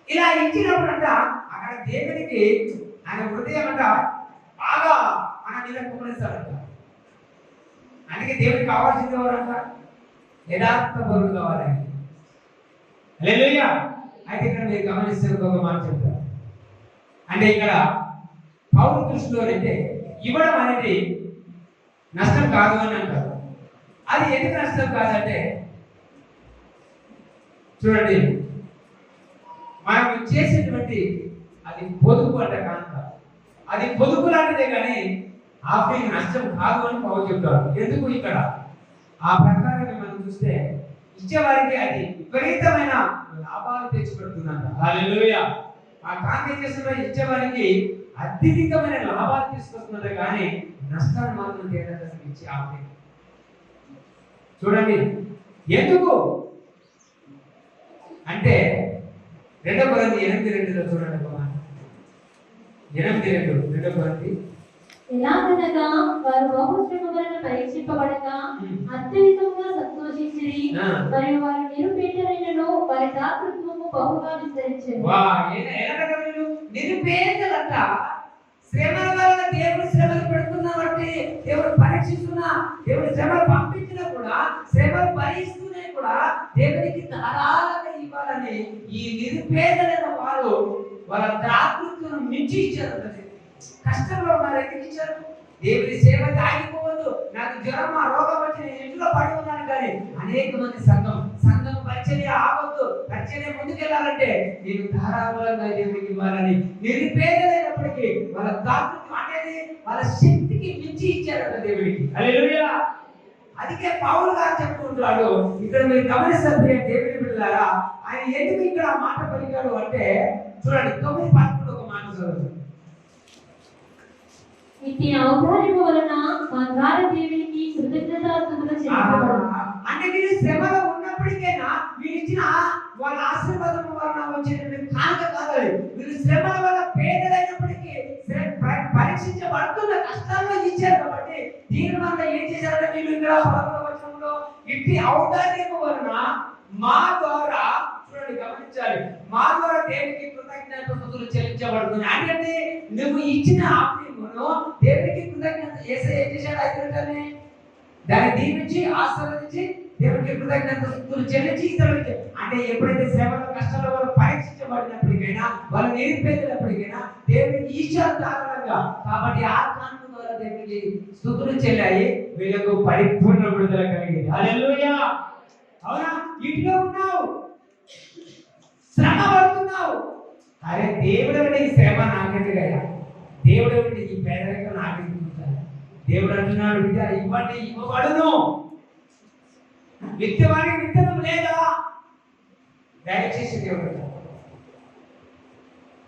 ఇలా ఇచ్చినప్పుడు అంట అక్కడ దేవునికి ఆయన హృదయం అంట బాగా మన మీద కుమరిస్తాడంట. అందుకే దేవుడికి కావాల్సింది ఎవరంట? యథార్థ బరువు కావాలి. హల్లెలూయా. అయితే ఇక్కడ మీరు గమనిస్తే ఒక మాట చెప్తారు. అంటే ఇక్కడ పౌలు దృష్టిలో అయితే ఇవ్వడం అనేది నష్టం కాదు అని అంటారు. అది ఎందుకు నష్టం కాదంటే చూడండి, మనం చేసేటువంటి అది పొదుపు అంట కాంత, అది పొదుపు లాంటిదే కానీ ఆఫరింగ్ నష్టం కాదు అని పౌలు చెప్తారు. ఎందుకు ఇక్కడ ఆ ప్రకారంగా మనం చూస్తే ఇచ్చేవారికి అది విపరీతమైన లాభాలు తెచ్చిపెడుతుందంట. హల్లెలూయా. ఆ కాంగ్రెస్ ఇచ్చేవారికి అత్యధికమైన లాభాలు తీసుకొస్తున్నది కానీ నష్టాన్ని మాత్రం తేడా ఇచ్చే ఆఫరింగ్. చూడండి ఎందుకు అంటే 2 కొరింథీ 8:2 చూడండి. 8:2 2 కొరింథీ. ఎలాగనగా వారు బహుశ్రమ వలన పరీక్షింపబడగా అత్యధికంగా సంతోషించిరి, మరియు వారు నిరుపేదలైనను వారి దాతృత్వము బహుగా విస్తరించెను. నిరుపేదలంట శ్రమల వలన దేవుడు శ్రమలు పెడుతున్నవాటి దేవుడు పరీక్షిస్తున్నా, దేవుడు శ్రమలు పంపించినా కూడా శ్రమలు భరిస్తూనే కూడా దేవునికి ధారాళంగా ఇవ్వాలని ఈ నిరుపేదలైన వారు వాళ్ళ దాతృత్వం మించి ఇచ్చారు. కష్టంలో ఉన్నారు, ఎందుకు ఇచ్చారు? దేవుని సేవ ఆగిపోవద్దు, నాకు జ్వరం రోగం వచ్చి నేను ఇంట్లో పడి ఉన్నాను కానీ అనేక మంది సంఘం పరిచర్య ఆగొద్దు, పరిచర్య ముందుకెళ్ళాలంటే నేను ధారాళంగా దేవునికి ఇవ్వాలని నిరుపేదలైనప్పటికీ వాళ్ళ దాతృత్వం అనేది వాళ్ళ శక్తికి మించి ఇచ్చారట దేవుడికి. హల్లెలూయా. అందుకే పౌలు గారు చెప్తుంటాడు, ఇక్కడ మీరు గమనిస్తారు దేవుని బిడ్డలారా, ఆయన ఎందుకు ఇక్కడ ఆ మాట పలికాడు అంటే చూడండి 9:11 ఒక మాట చదువు. ఇట్టి ఔదార్యము వలన మా ద్వారా దేవునికి కృతజ్ఞతాస్తుతులు చెల్లించబడును. అంటే మీరు శ్రమలో ఉన్నప్పటికైనా మీరు ఇచ్చిన వాళ్ళ ఆశీర్వాదం వలన వచ్చేటువంటి కానుక కాదు. మీరు శ్రమల వల్ల పేదలైనప్పటికీ పరీక్షించబడుతున్న కష్టాల్లో ఇచ్చారు కాబట్టి దీని వల్ల ఏం చేశారంటే మీరు ఇక్కడ 11వ వచనంలో ఇట్టి ఔదార్యము వలన మా ద్వారా చూడండి గమనించాలి, మా ద్వారా దేవునికి కృతజ్ఞతాస్తుతులు చెల్లించబడుతుంది. అంటే నువ్వు ఇచ్చిన ఆఫరింగ్ను దేవునికి కృతజ్ఞత యేసయ్య ఏం చేశాడు? 5 గంటలనే దాన్ని దీవించి ఆశీర్వదించి దేవునికి కృతజ్ఞతలు చెల్లించి ఇతరులకి. అంటే ఎప్పుడైతే శ్రమల కష్టాల వల్ల పరీక్షించబడినప్పటికైనా వాళ్ళు నిరుపేదలప్పటికైనా దేవునికి ఈశ్వరు ధారాళంగా కాబట్టి ఆ కానుక ద్వారా దేవునికి స్తుతులు చెల్లాయి, వీళ్ళకు పరిపూర్ణ విడుదల కలిగింది. హల్లెలూయా. అవునా? ఇంట్లో ఉన్నావు, శ్రమ పడుతున్నావు, అరే దేవుడు ఈ శ్రమ నాకెందుకు అయ్యా, దేవుడు ఈ పేదరికం నాకెందుకు? దేవుడు అంటున్నాడు, బిడ్డ ఇవ్వండి ఇవ్వబడును, విత్తవానికి విత్తనం లేదా? దయచేసి దేవుడు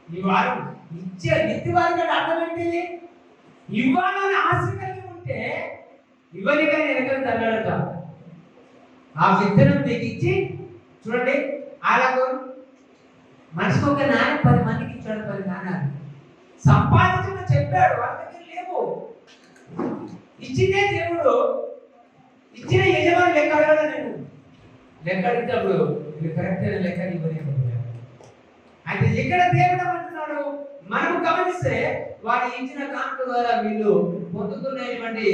ఈ వారం ఇచ్చే విత్తవారికి అర్థం ఏంటి? ఇవ్వాలని ఆశ కలిగి ఉంటే ఇవ్వని కానీ వెనకలు తగ్గడట. ఆ విత్తనం మీకు ఇచ్చి చూడండి, అలాగో మనిషికి ఒక నాణ్యం 10 మందికి ఇచ్చాడు, 10 నాణ్యాలు సంపాదించమని చెప్పాడు, వాళ్ళ దగ్గర లేవు. ఇచ్చిందే దేవుడు, ఇచ్చిన యజమాని లెక్క అడగడా? నేను లెక్క అడిగినప్పుడు ఇది కరెక్ట్ అయిన లెక్క ఇవ్వలేకపోయాను. అయితే ఇక్కడ దేవుడు అంటున్నాడు, మనం గమనిస్తే వారు ఇచ్చిన కానుక ద్వారా వీళ్ళు పొందుకునేటువంటి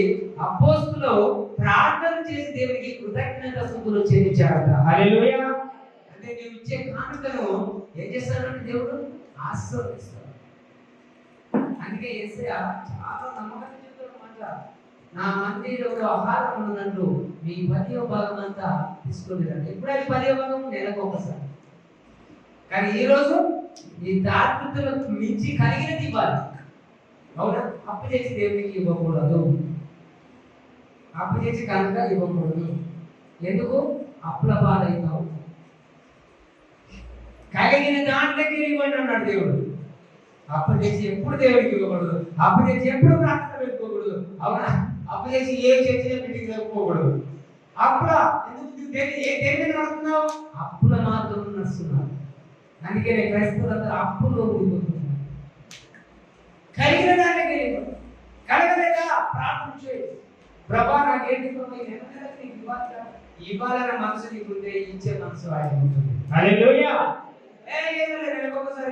అపోస్తులు ప్రార్థన చేసి దేవునికి కృతజ్ఞతాస్తుతులు చెల్లించారట. హల్లెలూయా. అంటే నీవు ఇచ్చే కానుకను ఏం చేస్తాడంటే దేవుడు ఆశీర్వదిస్తాడు. అందుకే యేసయ్య చాలా నమ్మకంగా చెప్తాడు మాట, నా మందిరంలో ఆహారం ఉన్నట్లు మీ 10వ భాగం అంతా తీసుకుని రండి. ఎప్పుడైతే 10వ భాగం నెలకు ఒకసారి. కానీ ఈరోజు ఈ దాతృత్వలకు మించి కలిగినది ఇవ్వాలి. అవునా? అప్పు చేసి దేవునికి ఇవ్వకూడదు, అప్పు చేసి కనుక ఇవ్వకూడదు. ఎందుకు? అప్పుల బాధైనావు. కలిగిన దాంట్లోకి ఇవ్వండి అన్నాడు దేవుడు. అప్పు చేసి ఎప్పుడు దేవుడికి ఇవ్వకూడదు, అప్పు చేసి ఎప్పుడు ప్రార్థన పెట్టుకోకూడదు. అవునా? అప్పు చేసి ఏ చర్చలో మీటింగ్ జరుపుకోకూడదు. అప్పుల ఎందుకు దేని నడుస్తున్నావు? అప్పుల మాత్రం నడుస్తున్నావు. అందుకే క్రైస్తవులందరూ అప్పుల్లో ఉండిపోతున్నారు. కలిగిన దానికి కలగలేదా? ప్రార్థన చేయి, ప్రభా నాకేంటి ఇవ్వాలన్న మనసు నీకుంటే ఇచ్చే మనసు ఆయన ఉంటుంది. హల్లెలూయా. ఒక్కొక్కసారి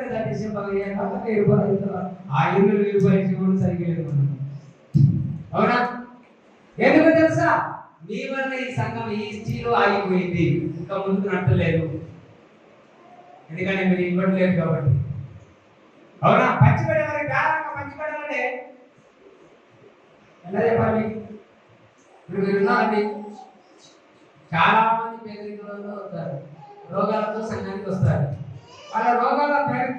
అవునా? ఎందుకు తెలుసా? మీ వల్ల ఈ సంఘం ఈ స్థితిలో ఆగిపోయింది, ఇంకా ముందుకు నట్టలేదు. ఎందుకంటే మీరు ఇవ్వట్లేదు కాబట్టి. అవునా? పంచిపెట్టే వారికి కారణంగా పంచిపెట్టాలంటే ఎలా చెప్పాలి? ఇప్పుడు మీరు ఉన్నారండి, చాలా మంది పేదరికంలో వస్తారు, రోగాలతో సంఘానికి వస్తారు. వాళ్ళ రోగాల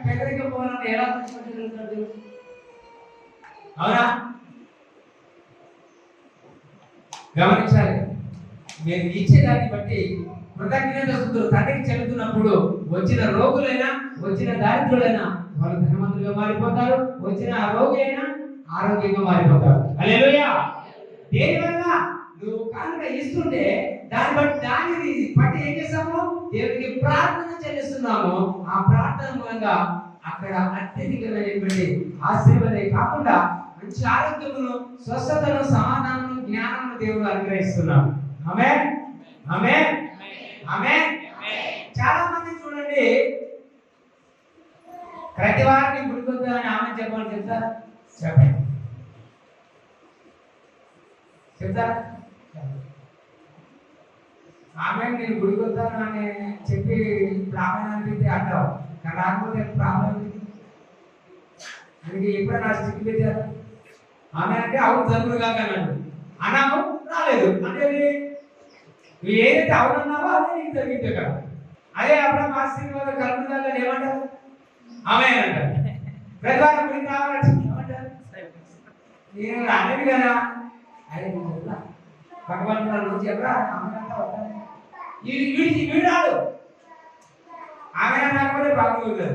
పేదరికం పోవాలంటే ఎలా పంచిపెట్టగలుగుతాడు? అవునా? గమనించాలి. మీరు ఇచ్చేదాన్ని బట్టి కృతజ్ఞతాస్తుతులు తండ్రికి చెల్లుతున్నప్పుడు వచ్చిన రోగులైనా వచ్చిన దారిద్రులైనా వాళ్ళు ధనవంతులుగా మారిపోతారు. వచ్చిన రోగులైనా ఆరోగ్యంగా మారిపోతారు. హల్లెలూయా. దేనివల్ల నువ్వు కనుక ఇస్తుంటే దాన్ని బట్టి ఏం చేస్తాము? దేవునికి ప్రార్థన చెల్లిస్తున్నాము. ఆ ప్రార్థన మూలంగా అక్కడ అత్యధికమైనటువంటి ఆశీర్వాదం కాకుండా మంచి ఆరోగ్యమును, స్వస్థతను, సమాధానము, జ్ఞానమును దేవుడు అనుగ్రహిస్తున్నాడు. ఆమేన్, ఆమేన్, ఆమేన్. చాలా మంది చూడండి, ప్రతి వారిని గుడికొద్దామని ఆమె చెప్పమని చెప్తారా? చెప్పండి, చెప్తారా? ఆమె నేను గుడికొద్దాను అని చెప్పి ఇప్పుడు ఆమె అనిపిస్తే అంటావు, కానీ రాకపోతే ప్రాబ్లం అందుకే ఎప్పుడైనా స్థితి పెట్టారు. ఆమె అంటే అవును జరుగురు కాక అన్నాడు, అన్నాము రాలేదు అంటే నువ్వు ఏదైతే అవునన్నావో అదే నీకు జరిగింది కదా. అదే అప్పుడు ఆశీర్వాదం కలుగుతుందా ఏమంటారు? ఆమె అంటారు. ప్రతి వారం గుడికి రావాలంటే ఏమంటారు? నేను అనేది కదా, అదే భగవంతుడు నుంచి ఎవరా వీడాడు ఆమె రాకపోతే బాగుండదు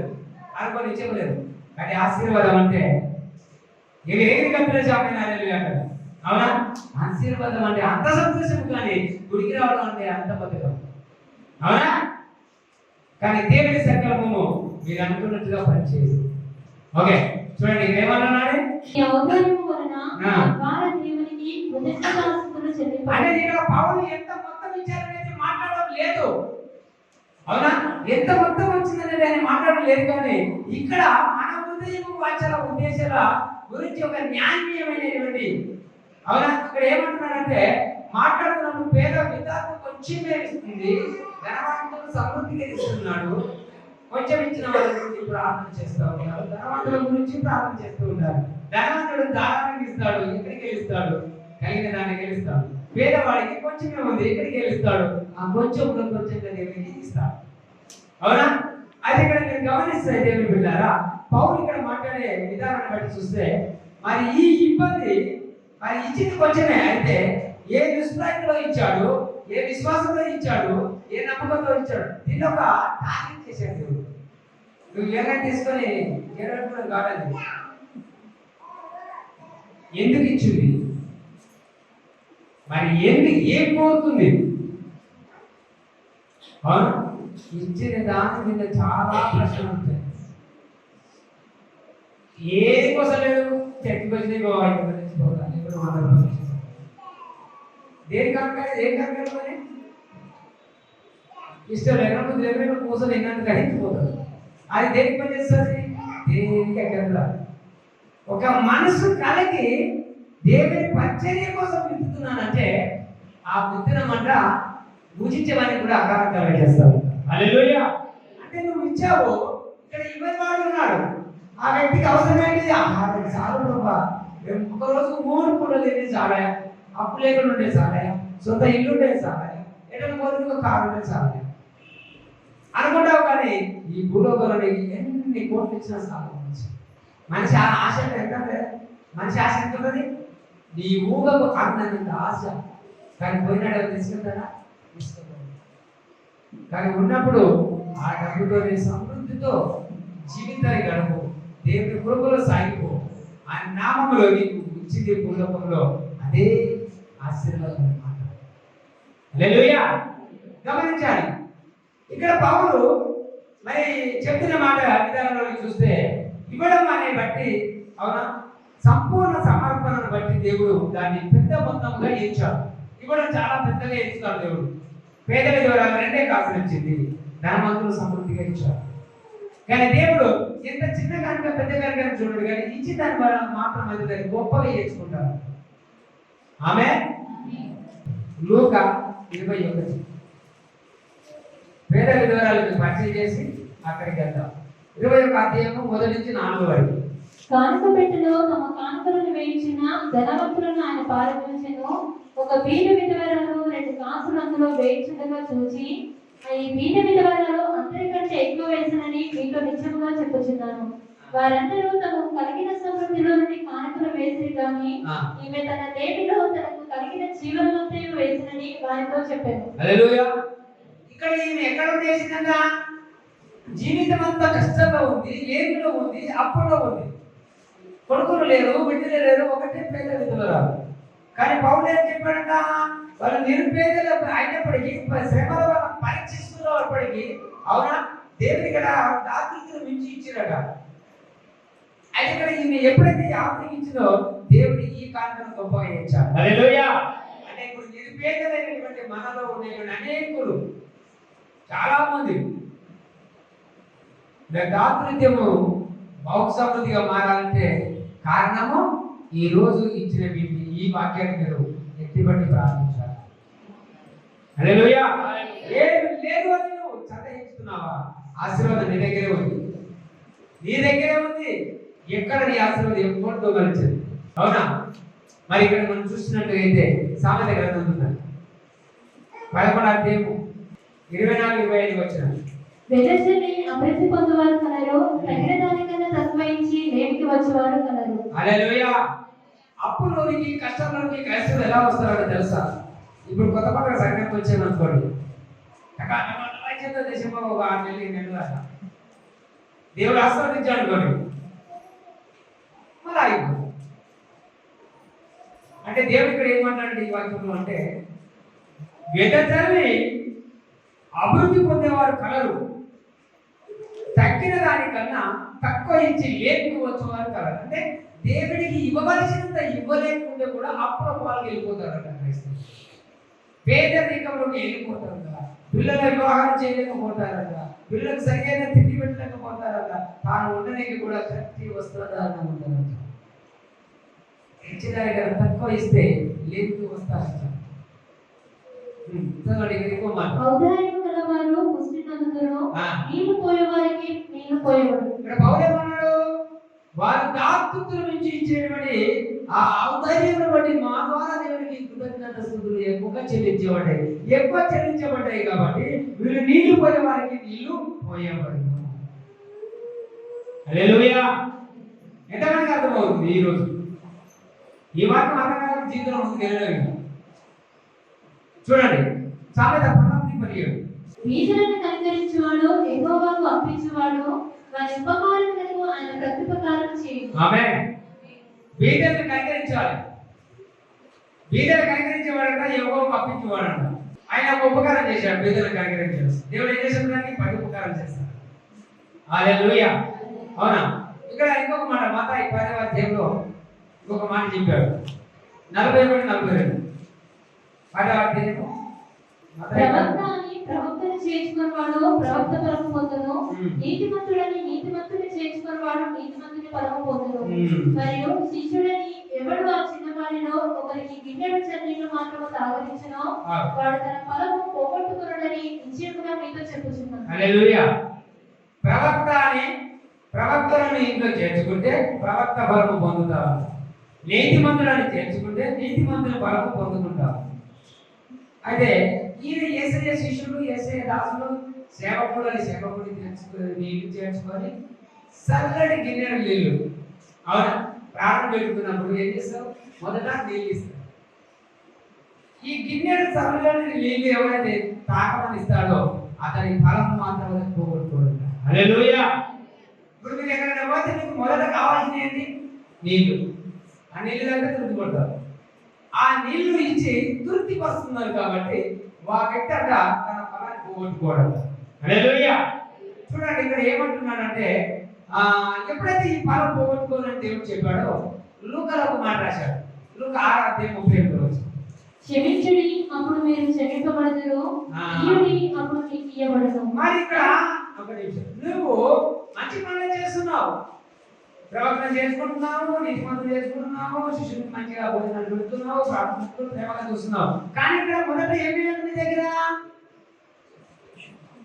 అనుకొని చెప్పలేదు. కానీ ఆశీర్వాదం అంటే ఇవి ఏది కప్పిన అంటారు. అవునా? ఆశీర్వాదం అంటే అంత సంతోషం, కానీ గుడికి రావడం అంటే అంత బతుకం. అవునా? కానీ దేవుని సంకల్పము మీరు అనుకున్నట్టుగా పనిచేయదు. ఓకే చూడండి, ఏమన్నాడు? అంటే ఇక్కడ పౌలు ఎంత మొత్తం ఇచ్చారనేది మాట్లాడడం లేదు. అవునా? ఎంత మొత్తం వచ్చిందనేది ఆయన మాట్లాడడం లేదు. కానీ ఇక్కడ మన హృదయము వాచాల ఉద్దేశాల గురించి ఒక న్యాయమైనటువంటి, అవునా, ఇక్కడ ఏమంటున్నాడంటే మాట్లాడుతున్నప్పుడు పేద విధానం కొంచెమే ఇస్తుంది, ధనవంతులు సమృద్ధిగా ఇస్తున్నాడు. కొంచెం ఇచ్చిన వాళ్ళ గురించి ప్రార్థన చేస్తూ ఉంటారు, ధనవంతుల గురించి ప్రార్థన చేస్తూ ఉంటారు. ధనవంతుడు దానానికి ఇస్తాడు, ఎక్కడికి గెలుస్తాడు? కలిగిన దాన్ని గెలుస్తాడు. పేదవాడికి కొంచెమే ఉంది, ఎక్కడికి గెలుస్తాడు? ఆ కొంచెంలో కొంచెంగా దేవునికి ఇస్తాడు. అవునా? అది ఇక్కడ మీరు గమనిస్తే దేవుని బిడ్డారా, పౌలు ఇక్కడ మాట్లాడే విధానాన్ని బట్టి చూస్తే మరి ఈ ఇబ్బంది మరి ఇచ్చింది కొంచెమే అయితే ఏ నిస్ప్రయత్నంలో ఇచ్చాడు, ఏ విశ్వాసంతో ఇచ్చాడు, ఏ నమ్మకంతో ఇచ్చాడు, దీన్ని ఒక టార్గెట్ చేశాడు దేవుడు. నువ్వు ఏమైనా తీసుకొని ఏడవడం కావాలి. ఎందుకు ఇచ్చింది మరి, ఎందుకు ఏం కోరుతుంది? ఇచ్చిన దాని మీద చాలా ప్రశ్నలు ఉంటాయి. ఏది కోసం లేదు, చెట్టుకు వచ్చినాయి దేని కనుక ఏం కనుక ఇష్టం లేకపోతే ఎవరైనా కోసం ఎన్నట్టు గ్రహించిపోతారు. అది దేనికి పని చేస్తుంది? దేనికి ఎక్కడ ఒక మనసు కలకి దేవుని పరిచర్య కోసం విత్తుతున్నానంటే ఆ విత్తనం మంట పూజించేవాడిని కూడా అకారంగా చేస్తావు. హల్లెలూయా. అంటే నువ్వు ఇచ్చావు, ఇక్కడ ఇవ్వని వాడు ఉన్నాడు, ఆ వ్యక్తికి అవసరమైనది ఆహారం చాలు బాబా. ఒకరోజు 3 పూటలు తినే చాలయ, అప్పు లేకుండా ఉండే చాలయ, సొంత ఇల్లు ఉండే చాలయ, ఎక్కడ పోతే కారు ఉండే చాలయ అనుకుంటావు. కానీ ఈ భూలోకంలో ఎన్ని కోట్లు ఇచ్చినా చాలు. మనిషి ఆశ ఎంత, మనిషి ఆశ ఎంత ఉన్నది? నీ ఊగకు అన్నంత ఆశ. కానీ పోయినాడు తీసుకెళ్తాడా? కానీ ఉన్నప్పుడు ఆ డబ్బుతో సమృద్ధితో జీవితాన్ని గడుపు, దేవుని కృపలో సాగిపో. ఆ నామములో నీకు ఇచ్చింది భూలోకంలో అదే ఆశీర్వాదం అన్నమాట. హల్లెలూయా. గమనించాలి, ఇక్కడ పౌలు మరి చెప్తున్న మాట విధానంలో చూస్తే ఇవ్వడం అనే బట్టి, అవునా, సంపూర్ణ సమర్పణను బట్టి దేవుడు దాన్ని పెద్ద మొత్తంగా ఇచ్చాడు. ఇవ్వడం చాలా పెద్దగా ఇస్తాడు దేవుడు. పేదల ద్వారా 2 కాసులు ఇచ్చింది, ధనవంతులు సమృద్ధిగా ఇచ్చాడు. కానీ దేవుడు ఎంత చిన్న కనుక పెద్ద కనుక చూడడు, కానీ ఇచ్చిన దాని ద్వారా మాత్రం అది దాన్ని గొప్పగా చేసుకుంటారు. ఆమె లూకా 21 పేద విధవరాలకు పరిచయం చేసి అక్కడికి వెళ్తాం. 21 అధ్యాయము 1 నుంచి 4 వరకు. కానుక పెట్టెలో తమ కానుకలను వేయించిన ధనవంతులను ఆయన పారదర్శను. ఒక బీద విధవరాలు 2 కాసులు అందులో వేయించగా చూచి, ఈ బీద విధవరాలు అందరికంటే ఎక్కువ వేసినని మీతో నిజముగా చెప్పుచున్నాను. వారందరూ తమకు కలిగిన సమృద్ధిలో నుండి కానుకలు వేసిరి గాని ఈమె తన దేవిలో తనకు కలిగిన జీవనమంతయు వేసినని వారితో చెప్పాను. హల్లెలూయా. ఇక్కడ ఈమె ఎక్కడ చేసిందంట? జీవితం అంతా కష్టంలో ఉంది, లేమిలో ఉంది, అప్పుల్లో ఉంది. కొడుకులు లేరు, బిడ్డలు లేరు, ఒకటే పేద విధవరాలు. కానీ పౌలు ఏం చెప్పాడంట? వాళ్ళు నిరుపేదలు అయినప్పటికీ, శ్రమల వల్ల పరీక్షిస్తున్నప్పటికీ, అవునా, దేవుని ఇక్కడ దాతృత్వం మించి ఇచ్చిరట. అయితే ఇక్కడ ఈమె ఎప్పుడైతే ఆఫరింగ్ ఇచ్చిందో దేవుడి ఈ కానుకను గొప్పగా ఇచ్చాడు. హల్లెలూయా. అంటే ఇప్పుడు నిరుపేదలైనటువంటి మనలో ఉండేటువంటి అనేకులు చాలా మంది దాతృత్వము బహు సమృద్ధిగా మారాలంటే కారణము ఈ రోజు ఇచ్చిన ఈ వాక్యాన్ని మీరు ఎత్తిపట్టి ప్రార్థించాలి. హల్లెలూయా. ఏమి లేదు అని నువ్వు చదివిస్తున్నావా? ఆశీర్వాదం నీ దగ్గరే ఉంది, నీ దగ్గరే ఉంది. ఎక్కడ నీ ఆశీర్వాదం ఎప్పుడు దొంగలించదు, అవునా? మరి ఇక్కడ మనం చూసినట్లయితే సామెత గ్రంథం ఉంటున్నాడు 11వ అధ్యాయం 24-25 వచ్చిన వెదజల్లి అభివృద్ధి పొందువారు కలరు, తగిన దానికన్నా తక్కువయించి లేమికి వచ్చేవారు కలరు. హల్లెలూయా. అప్పులోనికి కష్టంలోనికి క్రైస్తవులు ఎలా వస్తారో తెలుసా? ఇప్పుడు కొత్త పక్క సంఘానికి వచ్చామనుకోండి, దేశంలో ఒక 6 నెలలు దాకా దేవుడు ఆశీర్వదించాడు అనుకోండి, మళ్ళీ అయిపోతుంది. అంటే దేవుడు ఇక్కడ ఏమంటాడు ఈ వాక్యంలో అంటే, వెదజల్లి అభివృద్ధి పొందేవారు కలరు, తగ్గిన దానికన్నా తక్కువ ఇచ్చి లేనికి వచ్చేవారు కలరు. అంటే దేవుడికి ఇవ్వవలసినంత ఇవ్వలేకుంటే కూడా అప్పుడు వాళ్ళకి వెళ్ళిపోతారట. పేదరికంలోకి వెళ్ళిపోతారు కదా, పిల్లల వివాహం చేయలేకపోతారట, పిల్లలకు సరైన తిండి పెట్టలేకపోతారట, తాను ఉండడానికి కూడా శక్తి వస్తుందని ఉంటారట. ఇచ్చేదాని కదా తక్కువ ఇస్తే లేనికి వస్తారట. ఔదార్యము గలవారు పుష్టి నొందుదురు, నీళ్లు పోయేవారికి నీళ్లు పోయేవాడు. ఇక్కడ పౌలు ఏమన్నాడు? వారు దాతృత్వం నుంచి ఇచ్చేటువంటి ఆ ఔదార్యం బట్టి మా ద్వారా దేవునికి కృతజ్ఞతాస్తుతులు ఎక్కువ చెల్లించబడ్డాయి కాబట్టి వీళ్ళు నీళ్లు పోయే వారికి నీళ్లు పోయేవాడు. హల్లెలూయా. ఎంతమందికి అర్థమవుతుంది ఈరోజు ఈ వాక్యం? అర్థం కాదు జీవితంలో ముందుకు వెళ్ళలేదు. చూడండి సామెత 19:17. బీదలను కనికరించువాడు, యెహోవాకు అర్పించువాడు, వారి ఉపకారములకు ఆయన ప్రత్యుపకారం చేయును. ఆమేన్. బీదలను కనికరించాలి. బీదలను కనికరించేవాడంట యెహోవాకు అర్పించువాడంట. ఆయన ఒక ఉపకారం చేశాడు బీదలను కనికరించాడు. దేవుడు ఏం చేశాడు? దానికి ప్రత్యుపకారం చేస్తాడు. హల్లెలూయా. అవునా? ఇక్కడ ఇంకొక మాట మత్తయి 10వ అధ్యాయంలో ఇంకొక మాట చెప్పాడు. 41-42 10వ అధ్యాయం. ప్రవక్త అని ప్రవక్తను చేర్చుకున్నవాడు ప్రవక్త ఫలము పొందును, నీతిమంతుడని నీతిమంతుని చేర్చుకున్నవాడు నీతిమంతుని ఫలము పొందును. మరియు శిష్యుడని ఎవడు ఆ చిన్నవాడిలో ఒకరికి గిన్నెడు చన్నీళ్లు మాత్రము తాగనిచ్చునో వాడు తన ఫలము పోగొట్టుకున్నాడని నిశ్చయముగా మీతో చెప్పుచున్నాను. హల్లెలూయా. ప్రవక్త అని ప్రవక్తలను ఇంట్లో చేర్చుకుంటే ప్రవక్త ఫలము పొందుతావు, నీతిమంతులని చేర్చుకుంటే నీతిమంతుల ఫలము పొందుకుంటావు. అయితే ఈయన యేసయ్య శిష్యులు, యేసయ్య దాసులు, సేవకులని సేవకుడిని నీళ్లు చేర్చుకొని చల్లటి గిన్నెడు నీళ్లు, అవునా, ప్రాణం పెట్టుకున్నప్పుడు ఏం చేస్తావు? మొదట నీళ్ళు ఇస్తావు. ఈ గిన్నెడు చల్లటి నీళ్లు ఎవరైతే తాకమని ఇస్తాడో అతని ఫలం మాత్రం పోగొట్టుకోడు. హల్లెలూయా. ఇప్పుడు మీరు ఎక్కడైనా పోతే మీకు మొదట కావాల్సింది ఏంటి? నీళ్లు. ఆ నీళ్ళు దగ్గర తృప్తి పడతారు. ఆ నీళ్లు ఇచ్చి తృప్తి పరుస్తున్నారు కాబట్టి వాకెట్టట తన ఫలాన్ని పోగొట్టుకోవడం. హల్లెలూయా. చూడండి ఇక్కడ ఏమంటున్నాడంటే, ఎప్పుడైతే ఈ ఫలం పోగొట్టుకోవాలని దేవుడు చెప్పాడో లూకాలో ఒక మాట రాశాడు. లూకా 6:38 వచ్చి, క్షమించుడి అప్పుడు మీరు క్షమింపబడదురు, ఇయ్యుడి అప్పుడు మీకు ఇయ్యబడును. మరి ఇక్కడ ఒక నిమిషం, నువ్వు మంచి పనులు చేస్తున్నావు, ప్రవచనం చేసుకుంటున్నావు, నీతిమంతులు చేసుకుంటున్నావు, శిష్యులకు మంచిగా భోజనాలు పెడుతున్నావు, ప్రార్థనలు ప్రేమగా చూస్తున్నావు. కానీ ఇక్కడ మొదట ఏమి మీ దగ్గర?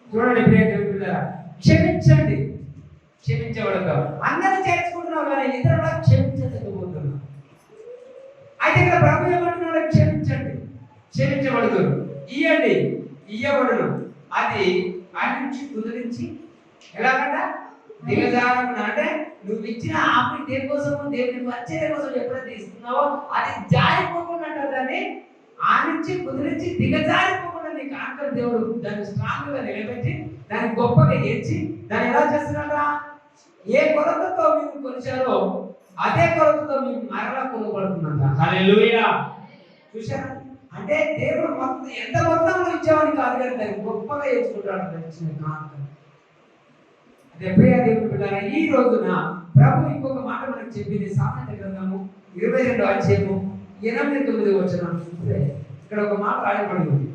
చూడండి ప్రియా, క్షమించండి, క్షమించబడతావు. అందరూ చేర్చుకుంటున్నావు కానీ ఇతరులు క్షమించలేకపోతున్నావు. అయితే ఇక్కడ ప్రభు ఏమంటున్నాడు? క్షమించండి, క్షమించబడుతురు, ఇయ్యండి, ఇయ్యబడును. అది ఆయన నుంచి కుదిరించి ఎలాగంట దిగజారకుండా, అంటే నువ్వు ఇచ్చిన ఆఫర్ దేని కోసం, దేవుని వచ్చే కోసం ఎప్పుడైతే ఇస్తున్నావో అది జారిపోకుండా దాన్ని ఆ నుంచి కుదిరించి దిగజారిపోకుండా నీ కాంకర దేవుడు దాన్ని స్ట్రాంగ్ గా నిలబెట్టి దాన్ని గొప్పగా ఎంచి దాన్ని ఎలా చేస్తున్నాడా, ఏ కొలతతో మీరు కొలిచారో అదే కొలతతో మీరు మరలా కొలబడుతుందంట. హల్లెలూయా. చూశారా? అంటే దేవుడు మొత్తం ఎంత మొత్తంలో ఇచ్చామని కాదు కానీ దాన్ని గొప్పగా ఎంచుకుంటాడు ఇచ్చిన కాంకర. అదే ప్రియ దేవుని బిడ్డలారా, ఈ రోజున ప్రభు ఇంకొక మాట మనకు చెప్పింది. సామెతల గ్రంథము 22వ అధ్యాయము 8-9 వచనం చూస్తే ఇక్కడ ఒక మాట రాయబడి ఉంది.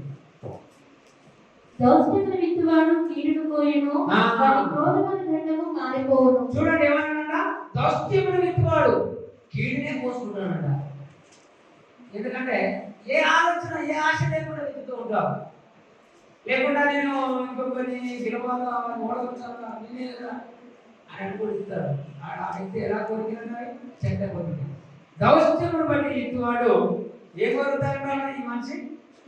దౌష్ట్యమును విత్తువాడు కీడును కోయును, వాని క్రోధమును దండము కాలిపోవును. చూడండి ఏమన్నాడా, దౌష్ట్యమును విత్తువాడు కీడునే కోసుకుంటాడంట. ఎందుకంటే ఏ ఆలోచన ఏ ఆశ లేకుండా విత్తుతూ ఉంటావు. లేకుండా నేను ఇంకొకరిని గెలవాలా ఓడవచ్చాలా అని అనుకుంటాడు. అయితే ఎలా కోరికలు చెడ్డ కోరిక. దౌష్ట్యమును బట్టి విత్తువాడు ఏ కోరుతాడు, ఈ మనిషి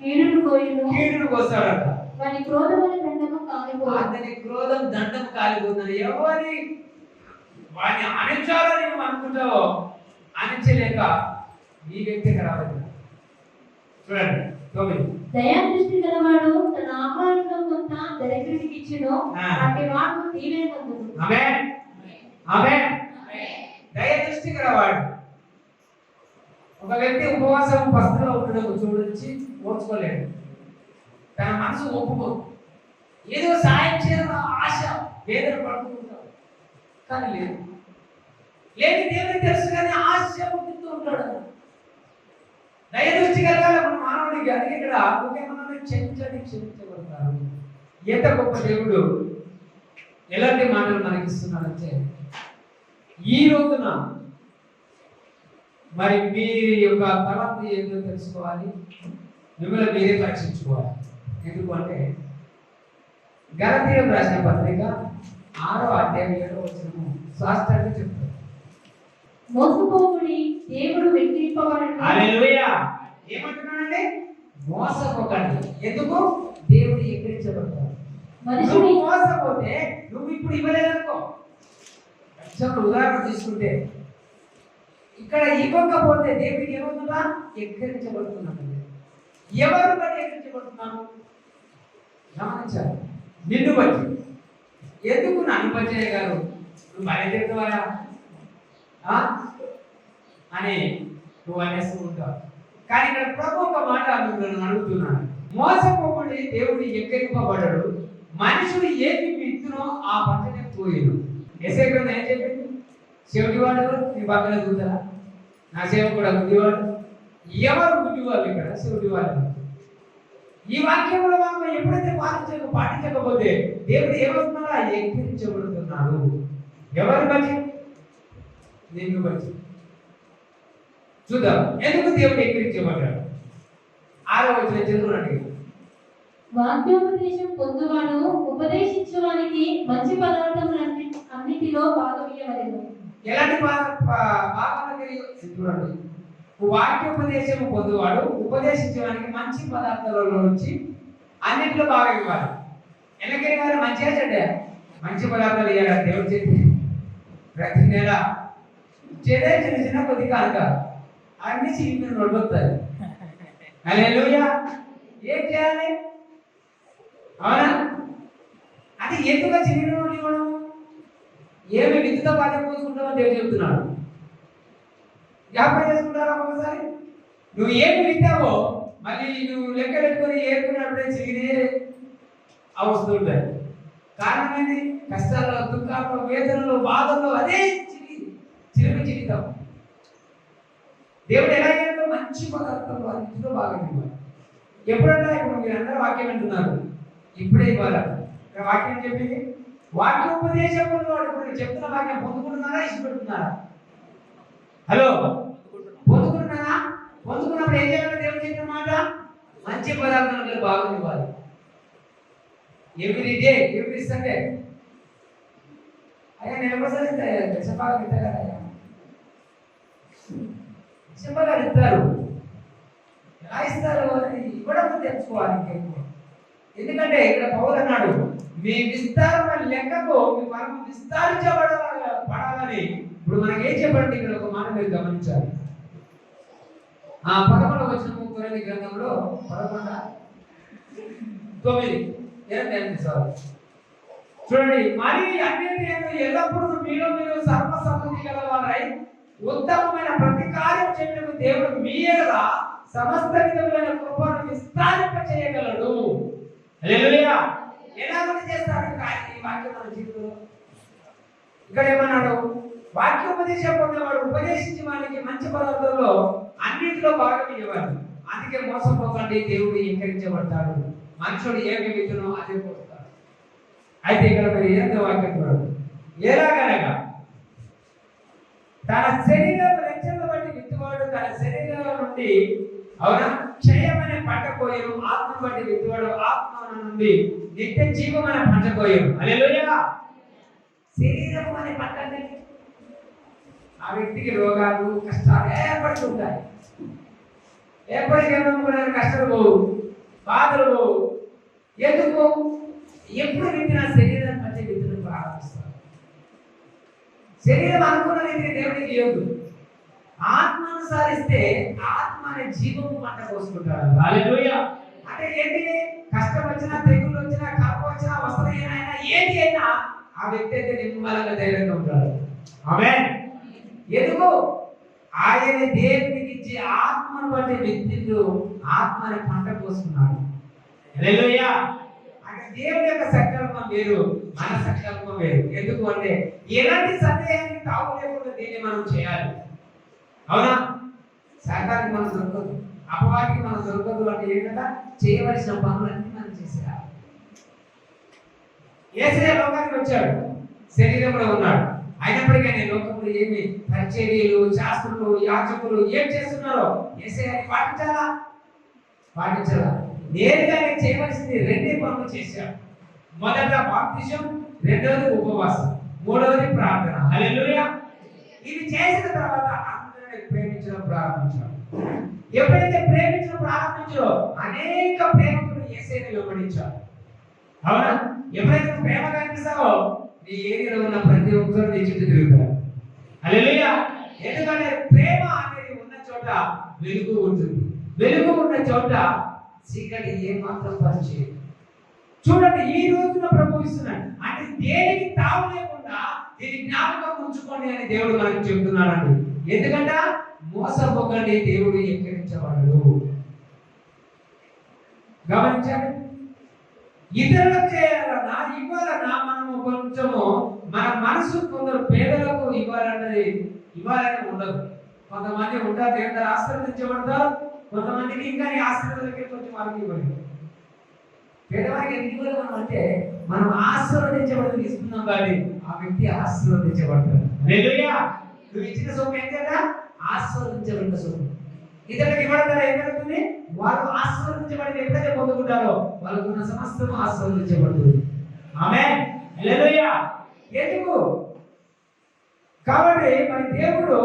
కీడును కోస్తాడంట. వాని క్రోధమును దండము కాలిపోవును. అతని క్రోధం దండం కాలిపోతుంది. ఎవరి వాడిని అణించాలని నువ్వు అనుకుంటావో అణించలేక నీ వ్యక్తి రావాలి. చూడండి 9. దయాదృష్టి గలవాడు తన ఆహారంలో కొంత దరిద్రుడికి ఇచ్చును, అట్టి వాడు దీవెన పొందును. ఆమేన్ ఆమేన్. దయాదృష్టి గలవాడు. ఒక వ్యక్తి ఉపవాసం పస్తులో ఉండడం చూడించి ఓర్చుకోలేడు. తన మనసు ఒప్పుకోదు. ఏదో సాయం చేయాలని ఆశ వేదన పడుతుంటాడు కానీ లేదు. లేని దేవుడికి తెలుసు కానీ ఆశ పుట్టుతూ ఉంటాడు. దయదృష్టి కలగాలి మన మానవుడికి. అది ఇక్కడ ముఖ్యమైన క్షమించబడతారు. ఎంత గొప్ప దేవుడు ఎలాంటి మాటలు మనకి ఇస్తున్నాడంటే, ఈ రోజున మరి మీ యొక్క తలంపు ఏదో తెలుసుకోవాలి, మిమ్మల్ని మీరే పరీక్షించుకోవాలి. ఎందుకు అంటే గలతీయులకు రాసిన పత్రిక 6వ అధ్యాయం 7వ వచనము స్పష్టంగా చెప్తారు. మోసపోకుడి, దేవుడు వెక్కిరింపబడడు. హల్లెలూయా. ఏమంటున్నాడంటే మోసపోకండి. ఎందుకు? దేవుడు ఎక్కిరించబడతాడు. నువ్వు మోసపోతే నువ్వు ఇప్పుడు ఇవ్వలేదనుకో. ఎగ్జాంపుల్ ఉదాహరణ తీసుకుంటే ఇక్కడ ఇవ్వకపోతే దేవుడికి ఏమవుతుందా? ఎక్కిరించబడుతున్నాడు. ఎవరు బట్టి ఎక్కిరించబడుతున్నాను గమనించాలి. నిన్ను బట్టి. ఎందుకు నన్ను బట్టి గారు నువ్వు బయలుదేరుతావా అని నువ్వు అనేస్తూ ఉంటావు. కానీ ఇక్కడ ప్రభు ఒక మాట మిమ్మల్ని అడుగుతున్నాను. మోసపోకుండా దేవుడు ఎక్కిరింపబడ్డాడు. మనుషుడు ఏమి విత్తునో ఆ పంటనే పోయిను. ఎస్ఐ గ్రంథం ఏం చెప్పింది? చెవిటివాడు నీ పక్కన చూద్దారా, నా సేవ కూడా గుడ్డివాడు. ఎవరు గుడ్డివాళ్ళు ఇక్కడ? చెవిటివాడు. ఈ వాక్యంలో మనం ఎప్పుడైతే పాటించకపోతే దేవుడు ఏమవుతున్నారా? ఎక్కిరించబడుతున్నాడు. ఎవరి బట్టి? నిన్ను బట్టి. చూద్దాం ఎందుకు దేవుడు ఎక్కిరించబడ్డాడు. 6వ వచనం చదువునండి. వాక్యోపదేశం పొందువాడు ఉపదేశించడానికి మంచి పదార్థములన్నిటిలో భాగమియ్యవలెను. ఎలాంటి భాగం చూడండి. వాక్యోపదేశం పొందువాడు ఉపదేశించడానికి మంచి పదార్థాలలో నుంచి అన్నింటిలో బాగా ఇవ్వాలి. ఎందుకని వారు మంచిగా చెడ్డ మంచి పదార్థాలు ఇవ్వాలి. దేవుడు చెప్పి ప్రతి నెల ఇచ్చేదే చిన్న చిన్న కొద్ది కాదు కాదు, అన్ని చిన్న నొడుగుతాయి. హల్లెలూయా. ఏం చేయాలి? అవునా? అది ఎందుకు చిన్న నోళ్ళు ఇవ్వడం? ఏమి విద్యుతో పాఠం పోసుకుంటామని దేవుడు చెప్తున్నాడు. జ్ఞాపకం చేసుకుంటారా ఒకసారి? నువ్వు ఏమి విత్తావో మళ్ళీ నువ్వు లెక్క పెట్టుకొని ఏరుకున్నప్పుడే చిరిగినే వస్తుంటాయి. కారణం ఏంటి? కష్టాల్లో, దుఃఖాల్లో, వేదనలో, బాధల్లో అదే చిరిగితాం. దేవుడు ఎలాగైనా మంచి పదార్థాలు అన్నింటిలో బాగా ఇవ్వాలి. ఎప్పుడన్నా ఇప్పుడు మీరు అందరూ వాక్యం వింటున్నారు, ఇప్పుడే ఇవ్వాలి. వాక్యం చెప్పింది వాక్యోపదేశం వాడు చెప్తున్న వాక్యం పొందుకుంటున్నారా? ఇష్టపెడుతున్నారా? హలో, పొందుకుంటున్నారా? పొందుకున్నప్పుడు ఏం చేయాలి? దేవుడు చెప్పిన మాట మంచి పదార్థాలు బాగా ఇవ్వాలి. Every day, every Sunday. అయ్యా నిలబడి దశభాగం ఇస్తారు కదా, దశభాగాలు ఇస్తారు. ఎలా ఇస్తారు అని ఇవ్వడం తెచ్చుకోవాలి ఇంకెక్కువ. ఎందుకంటే ఇక్కడ పౌలు అన్నాడు, మీ విస్తారమైన లెక్కకు మీ మనం విస్తరించబడాలని కానీ ఇప్పుడు మనకి ఏం చెప్పండి ఇక్కడ ఒక మాట మీరు గమనించాలి. 11వ వచనము కొరింథీ గ్రంథంలో 11:9 చూడండి. మరి అన్యదేవుడు ఎల్లప్పుడూ మీరు సర్వసమ్మతి గలవారై ఉత్తమమైన ప్రతి కార్యం చేయడానికి దేవుడు మీ ఎడల సమస్త విధములైన కృపను విస్తరింప చేయగలడు. హల్లెలూయా. ఎలాగని చేస్తాడు ఈ వాక్యం మన జీవితంలో? ఇక్కడ ఏమన్నాడు? వాక్యోపదేశం పొందేవాడు ఉపదేశించి వారికి మంచి పదార్థంలో అన్నింటిలో భాగం ఇవ్వాలి. అందుకే మోసపోకండి, దేవుడు ఎంకరించబడతాడు. మనుషుడు ఏమి విత్తునో అదే పోస్తాడు. అయితే ఇక్కడ మీరు ఏంటో వాక్యం చూడండి. ఎలాగనగా తన శరీరం రెచ్చలను బట్టి విత్తువాడు తన శరీరం నుండి అవునా క్షయమనే పంట కోయరు, ఆత్మ బట్టి విత్తువాడు ఆత్మ నుండి నిత్య జీవమనే పంట కోయరు. హల్లెలూయా. శరీరం అనే పంట ఆ వ్యక్తికి రోగాలు కష్టాలు ఏర్పడుతుంటాయి. ఎప్పటికేమో కష్టాలు పోవు, బాధలు పోవు. ఎందుకు? ఎప్పుడు విత్తిన శరీరం మధ్య విత్తులు ప్రారంభిస్తారు. శరీరం అనుకున్న రీతికి దేవుడికి ఇవ్వదు. ఆత్మానుసారిస్తే ఆత్మ అనే జీవము పంట కోసుకుంటారు. హల్లెలూయా. అంటే ఏంటి? కష్టం వచ్చినా, తెగులు వచ్చినా, కర్మ వచ్చినా, వస్త్రహీనైనా ఏది అయినా ఆ వ్యక్తి అయితే నిమ్మలంగా ధైర్యంగా ఉంటాడు. ఆమేన్. ఎందుకు? ఆయన దేవునికి ఇచ్చే ఆత్మను బట్టి వ్యక్తిలో ఆత్మని పంట కోసుకున్నాడు. హల్లెలూయా. అంటే దేవుని యొక్క సంకల్పం వేరు, మన సంకల్పం వేరు. ఎందుకు అంటే ఎలాంటి సందేహానికి తావు లేకుండా దీన్ని మనం చేయాలి. అవునా? శాతానికి మనం దొరకదు, అపవాదికి మనం దొరకదు. అంటే ఏంటంటే చేయవలసిన పనులన్నీ మనం చేసేయాలి. యేసయ్య లోకానికి వచ్చాడు, శరీరంలో ఉన్నాడు. అయినప్పటికీ లోకంలో ఏమి పరిచర్యలు, శాస్త్రులు, యాజకులు ఏం చేస్తున్నారో యేసయ్యని పాటించాలా? నేరుగా చేయవలసింది రెండే పనులు చేశాడు. మొదట బాప్తిజం, రెండవది ఉపవాసం, మూడవది ప్రార్థన. హల్లెలూయా. ఇది చేసిన తర్వాత అందరిని ప్రేమించడం ప్రారంభించాడు. ఎప్పుడైతే ప్రేమించడం ప్రారంభించారో అనేక ప్రేమికులు యేసయ్యని వెంబడించారు. అవునా? ఎప్పుడైతే ప్రేమ కనిపిస్తావో నీ ఏరియాలో ఉన్న ప్రతి ఒక్కరు నీ చుట్టూ తిరుగుతారు. హల్లెలూయా. ఎందుకంటే ప్రేమ అనేది ఉన్న చోట వెలుగు ఉంటుంది, వెలుగు ఉన్న చోట చీకటి ఏమాత్రం పనిచేయదు. చూడండి, ఈ రోజున ప్రభు ఇస్తున్నాడు. అంటే దేనికి తావు లేకుండా దీన్ని జ్ఞాపకం ఉంచుకోండి అని దేవుడు మనకు చెబుతున్నాడండి. ఎందుకంటే మోసపోకండి, దేవుడు ఎక్కడించవాడు. గమనించండి. ఇతరులకు చేయాలన్నా ఇవ్వాలన్నా మనము కొంచెము మన మనసు కొందరు పేదలకు ఇవ్వాలని ఉండదు. కొంతమంది ఉంటారు, దేవుడు ఆశీర్వదించబడతారు. కొంతమందికి ఇంకా ఆశీర్వాదాలకి కొంచెం వాళ్ళకి ఇవ్వాలి. పేదవారికి ఎందుకు ఇవ్వడం అంటే మనం ఆశీర్వదించబడి ఇస్తున్నాం కానీ ఆ వ్యక్తి ఆశీర్వదించబడతాడు. హల్లెలూయా. నువ్వు ఇచ్చిన సొమ్ము ఏంటంటే ఆశీర్వదించబడిన సొమ్ము. ఇతరులకు ఇవ్వడం ద్వారా ఏం జరుగుతుంది? వాళ్ళు ఆశీర్వదించబడి ఎప్పుడైతే పొందుకుంటారో వాళ్ళకున్న సమస్తం ఆశీర్వదించబడుతుంది. ఆమేన్. హల్లెలూయా. ఎందుకు? కాబట్టి మరి దేవుడు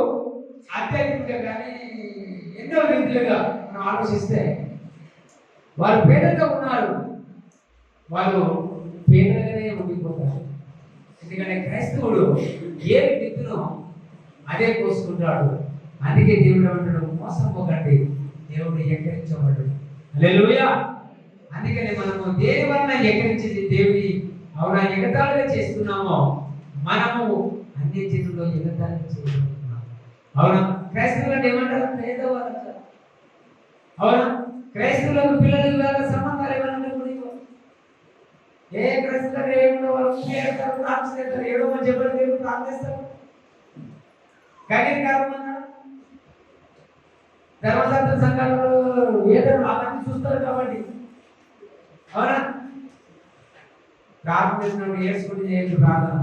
ఆధ్యాత్మికంగా కానీ ఎన్నో రీతిలుగా మనం ఆలోచిస్తే వారు పేదలుగా ఉన్నారు, వాళ్ళు పేదలుగానే ఉండిపోతారు. ఎందుకంటే క్రైస్తవుడు ఏమి విత్తునో అదే కోసుకుంటాడు. అందుకే దేవుడు అంటాడు, మోసపోకండి, దేవుడు ఎక్కరించబడ్డాడు. హల్లెలూయా. అందుకని మనము దేని వలన ఎక్కరించేది దేవుని అవునా ఎగతాళిగా చేస్తున్నామో మనము అన్ని జీవుల్లో ఎగతాళి చేయబడుతున్నాం. అవునా? క్రైస్తవులు ఏమంటారు? పేదవాళ్ళు. అవునా? క్రైస్తవులకు పిల్లలు సంబంధాలు ఏమన్నా ఏ క్రైస్తవులు ఏమన్నా వాళ్ళు ప్రార్థిస్తారు, ఏడో మంది చెప్పారు, దేవుడు ప్రార్థిస్తారు. కానీ కారణమన్నాడు ధర్మశాస్త్ర సంఘాలలో వేదన అవన్నీ చూస్తారు కాబట్టి. అవునా? ప్రార్థన చేసినప్పుడు ఏడ్చుకుంటూ చేయొచ్చు ప్రార్థన.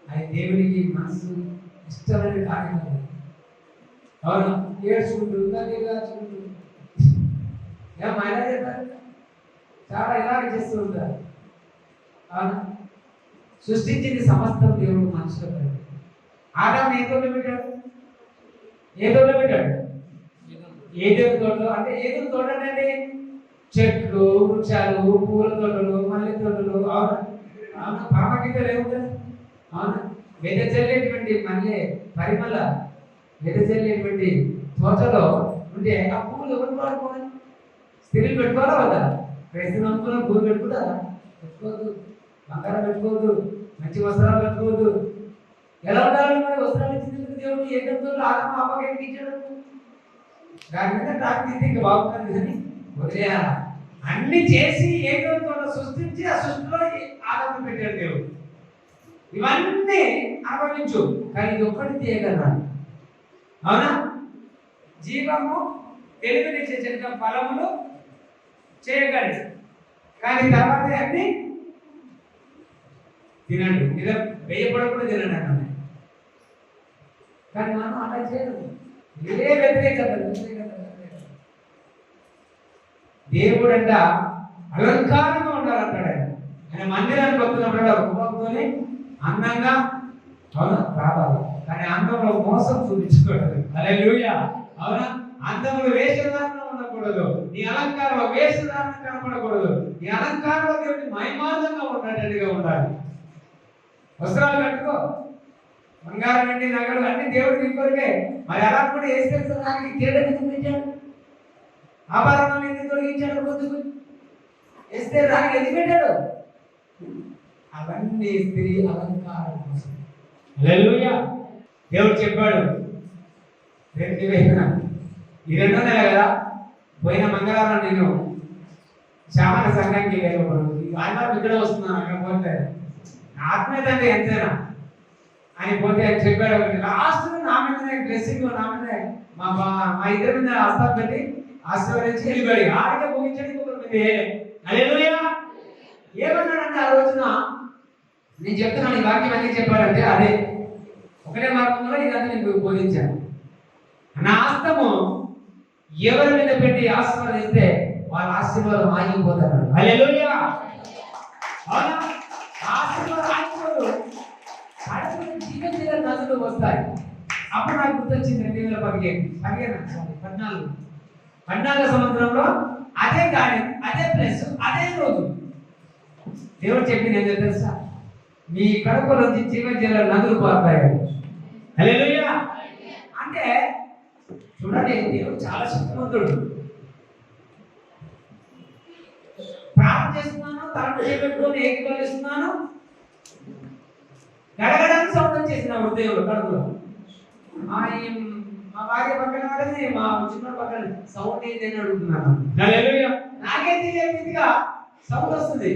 అది దేవునికి మనసు ఇష్టమైన కార్యం. అవును, ఏడ్చుకుంటూ దాచుకుంటూ ఏమో ఎలా చేస్తారు? చాలా ఇలాగే చేస్తూ ఉంటారు. అవునా? సృష్టించింది సమస్తం దేవుడు మనుషులు. ఆదాము ఏ తోటలో పెట్టాడు? ఏదేవి తోటలో. అంటే ఏదో తోట అంటే చెట్లు, వృక్షాలు, పూల తోటలు, మల్లె తోటలు. అవునా? అవునా? పరమగీతలు ఏముంటుంది? అవునా? వెదజల్లేటువంటి మళ్ళీ పరిమళ వెదజల్లేటువంటి తోటలో ఉంటే ఆ పువ్వులు ఎవరు వాడుకోవాలి? స్త్రీలు పెట్టుకోవాలా వద్దా? క్రైస్తవ నమ్ముకున్న పువ్వులు పెట్టుకుంటారా? పెట్టుకోవద్దు. బంగారం పెట్టుకోవద్దు, మంచి వస్త్రాలు పెట్టుకోవద్దు. ఎలా ఉండాలి మరి? వస్త్రాలు ఇచ్చినందుకు దేవుడు ఏ గంతుల్లో ఆగమ అపగైకి ఇచ్చాడు. దాని మీద టాక్ తీస్తే ఇంకా బాగుంటుంది కానీ వదిలేయాల. అన్ని చేసి ఏ గంతుల్లో సృష్టించి ఆ సృష్టిలో ఆనందం పెట్టాడు దేవుడు. ఇవన్నీ అనుభవించు, కానీ ఇది ఒక్కటి తీయగలరు. అవునా? జీవము వెలుగునిచ్చే చెట్ల ఫలములు చేయగలరు, కానీ తర్వాత అన్ని తినండి. ఇలా వేయపడకుండా తినండి అన్నది. కానీ మనం అలా చేయదు. ఏ వ్యతిరేకత దేవుడు అంట అలంకారంగా ఉండాలంటాడు. ఆయన మందిరానికి వస్తున్నప్పుడు రూపంతోనే అందంగా అవునా రావాలి, కానీ అందంలో మోసం చూపించకూడదు. హల్లెలూయా. అవునా? అందములు వేషధారణ ఉండకూడదు. నీ అలంకారంలో వేషధారణ కనపడకూడదు. నీ అలంకారంలో దేవుడి మహిమానంగా ఉండేటట్టుగా ఉండాలి. వస్త్రాలు కట్టుకో, బంగారం అండి, నగలు అన్ని దేవుడికి ఇంకొరికే. మరి అలా కూడా వేస్తే దానికి కిరీటం ఎందుకు పెట్టాడు? ఆభరణాలు ఎందుకు తొలగించాడు? ముందుకు వేస్తే దానికి ఎందుకు పెట్టాడు? అవన్నీ స్త్రీ అలంకారం కోసం. హల్లెలూయా. దేవుడు చెప్పాడు 2000 ఈ 2వ నెల కదా, పోయిన మంగళవారం నేను శామన సంఘానికి వెళ్ళినప్పుడు ఆదివారం ఇక్కడ వస్తున్నాను. అక్కడ పోతే ఆత్మీయత అంటే ఎంతైనా అని పోతే ఆయన చెప్పాడు. లాస్ట్ నా మీద డ్రెస్సింగ్ నా మీద మా ఇద్దరి మీద హస్తాలు పెట్టి ఆశీర్వదించి వెళ్ళిపోయాడు. ఆడిగా ముగించడానికి ఒకరి మీద హల్లెలూయా. ఏమన్నాడంటే ఆ రోజున నేను చెప్తున్నాను, ఈ వాక్యం అన్నీ చెప్పాడంటే అదే ఒకటే మార్గంలో ఇదంతా నేను బోధించాను. నా హస్తము ఎవరి మీద పెట్టి ఆశీర్వదిస్తే వాళ్ళ ఆశీర్వాదం ఆగిపోతారు. హల్లెలూయా. అవునా? ఆశీర్వాదం ఆగిపోదు. జీవిత నదులు వస్తాయి. అప్పుడు నాకు గుర్తొచ్చింది 2014 సంవత్సరంలో అదే గాడి, అదే ప్లేస్, అదే రోజు దేవుడు చెప్పింది ఏంటో తెలుసా? మీ కడుపులో నుంచి జీవజల నదులు పోతాయి. హల్లెలూయా. అంటే చూడండి, దేవుడు చాలా శక్తివంతుడు. ప్రార్థన చేస్తున్నాను, తలను చేపెట్టుకొని ఏకీభవిస్తున్నాను, గడగడానికి సౌండ్ చేసిన హృదయంలో కడుపులో. మా భార్య పక్కన వాళ్ళని, మా చిన్న పక్కన సౌండ్ ఏంటని అడుగుతున్నాను. హల్లెలూయా. నాకే తెలియదుగా సౌండ్ వస్తుంది.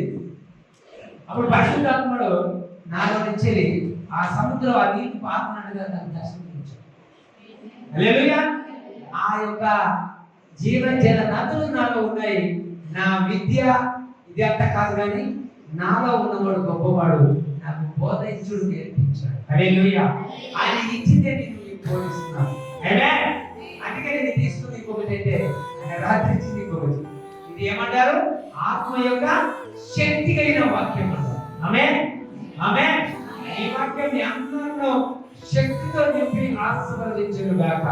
అప్పుడు పరిశుద్ధాత్ముడు నాలో నుంచి ఆ సముద్రం ఆ నీటి పారుతున్నట్టుగా నాకు దర్శనమిచ్చాడు. హల్లెలూయా. ఆ యొక్క జీవజల నదులు నాలో ఉన్నాయి. నా విద్య ఇది అంతా కాదు, కానీ నాలో ఉన్నవాడు గొప్పవాడు. నాకు బోధించుడు నేర్పించాడు. హల్లెలూయా. ఆయన ఇచ్చిందే నేను మీకు బోధిస్తున్నాను. ఆమేన్. అందుకే నేను తీసుకుని ఇంకొకటి అయితే ఆయన రాత్రి ఇచ్చింది ఇంకొకటి. ఇది ఏమంటారు? ఆత్మ యొక్క శక్తి కలిగిన వాక్యం అంటారు. ఆమేన్. ఆమేన్. ఈ వాక్యం మీ అందరిలో శక్తితో నింపి ఆశీర్వదించును గాక.